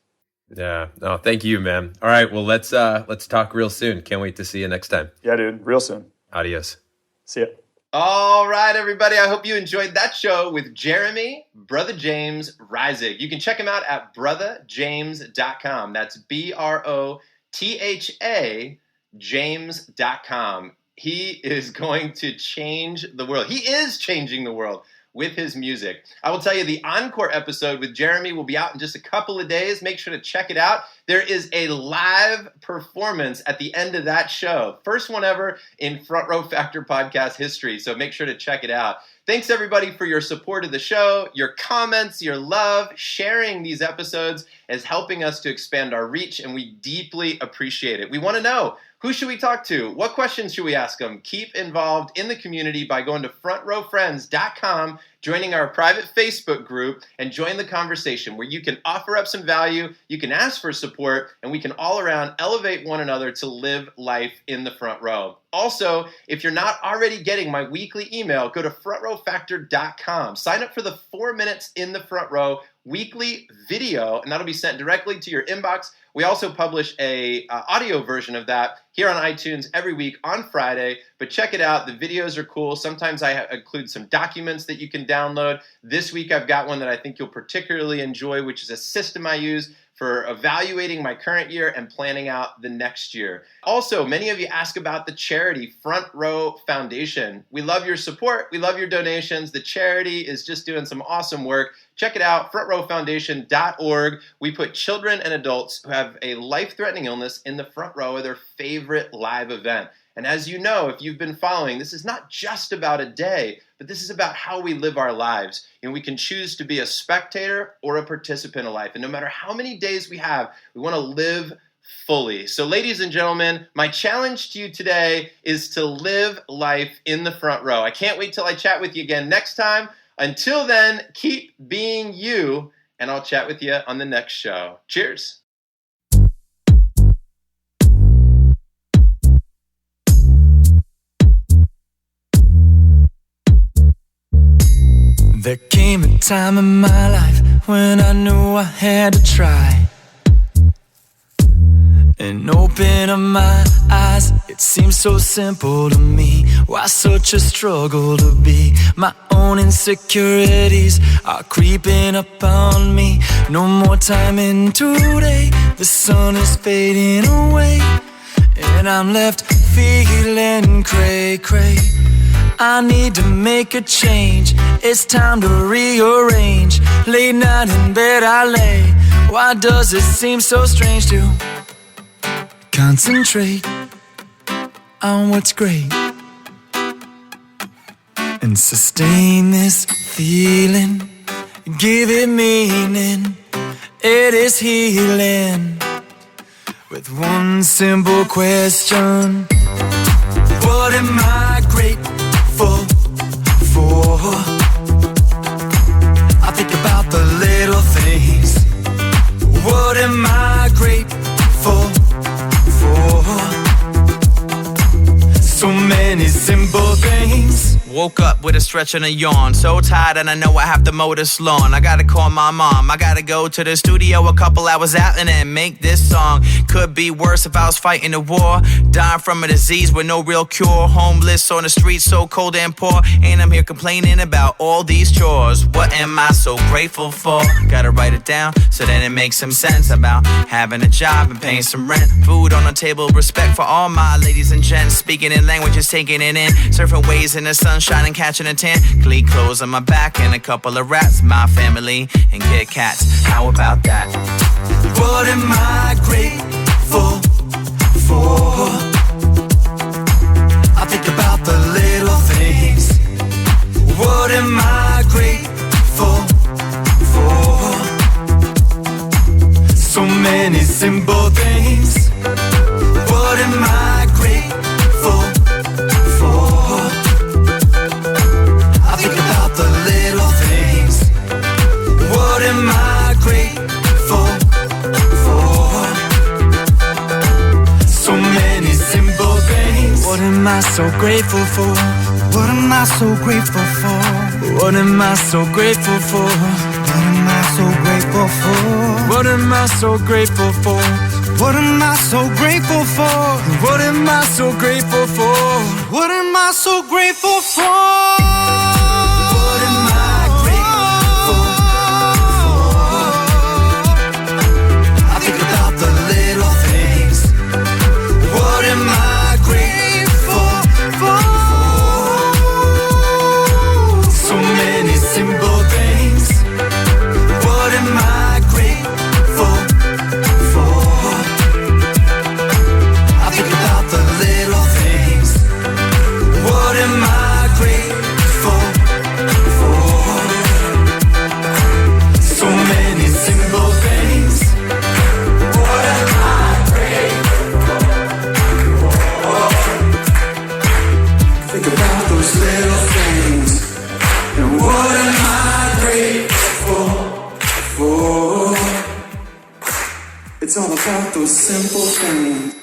Yeah. Oh, thank you, man. All right. Well, let's talk real soon. Can't wait to see you next time. Yeah, dude. Real soon. Adios. See ya. All right, everybody. I hope you enjoyed that show with Jeremy, Brotha James, Reisig. You can check him out at brothajames.com. That's BROTHA James.com. He is going to change the world. He is changing the world with his music. I will tell you, the encore episode with Jeremy will be out in just a couple of days. Make sure to check it out. There is a live performance at the end of that show. First one ever in Front Row Factor podcast history, so make sure to check it out. Thanks, everybody, for your support of the show, your comments, your love. Sharing these episodes is helping us to expand our reach, and we deeply appreciate it. We want to know, who should we talk to? What questions should we ask them? Keep involved in the community by going to frontrowfriends.com, joining our private Facebook group, and join the conversation where you can offer up some value, you can ask for support, and we can all around elevate one another to live life in the front row. Also, if you're not already getting my weekly email, go to frontrowfactor.com. Sign up for the 4 minutes in the front row weekly video, and that'll be sent directly to your inbox. We also publish a audio version of that here on iTunes every week on Friday, but check it out. The videos are cool. Sometimes I include some documents that you can download. This week I've got one that I think you'll particularly enjoy, which is a system I use for evaluating my current year and planning out the next year. Also, many of you ask about the charity Front Row Foundation. We love your support. We love your donations. The charity is just doing some awesome work. Check it out, frontrowfoundation.org. We put children and adults who have a life-threatening illness in the front row of their favorite live event. And as you know, if you've been following, this is not just about a day, but this is about how we live our lives. And we can choose to be a spectator or a participant in life. And no matter how many days we have, we want to live fully. So ladies and gentlemen, my challenge to you today is to live life in the front row. I can't wait till I chat with you again next time. Until then, keep being you, and I'll chat with you on the next show. Cheers. There came a time in my life when I knew I had to try and open up my eyes. It seems so simple to me. Why such a struggle to be? My own insecurities are creeping up on me. No more time in today. The sun is fading away, and I'm left feeling cray-cray. I need to make a change. It's time to rearrange. Late night in bed I lay. Why does it seem so strange to concentrate on what's great and sustain this feeling? Give it meaning. It is healing with one simple question. What am I grateful for? I think about the little things. What am I grateful for? So many simple things. Woke up with a stretch and a yawn. So tired and I know I have to mow this lawn. I gotta call my mom. I gotta go to the studio a couple hours out and then make this song. Could be worse if I was fighting a war. Dying from a disease with no real cure. Homeless on the streets so cold and poor. And I'm here complaining about all these chores. What am I so grateful for? Gotta write it down so then it makes some sense. About having a job and paying some rent. Food on the table, respect for all my ladies and gents. Speaking in languages, taking it in. Surfing waves in the sunshine and catching a tan. Clean clothes on my back and a couple of rats. My family and Kit Kats. How about that? What am I grateful for? I think about the little things. What am I grateful for? so grateful for? What am I so grateful for? What am I so grateful for? What am I so grateful for? What am I so grateful for? What am I so grateful for? What am I so grateful for? What am I so grateful for? What am I grateful for? I think about the little things. What am I grateful for? So many simple things. What am I grateful for? I think about the little things. What am I grateful for? So many simple things. What am I grateful for? Think about those little things. And what am I grateful for? It's all about those simple things.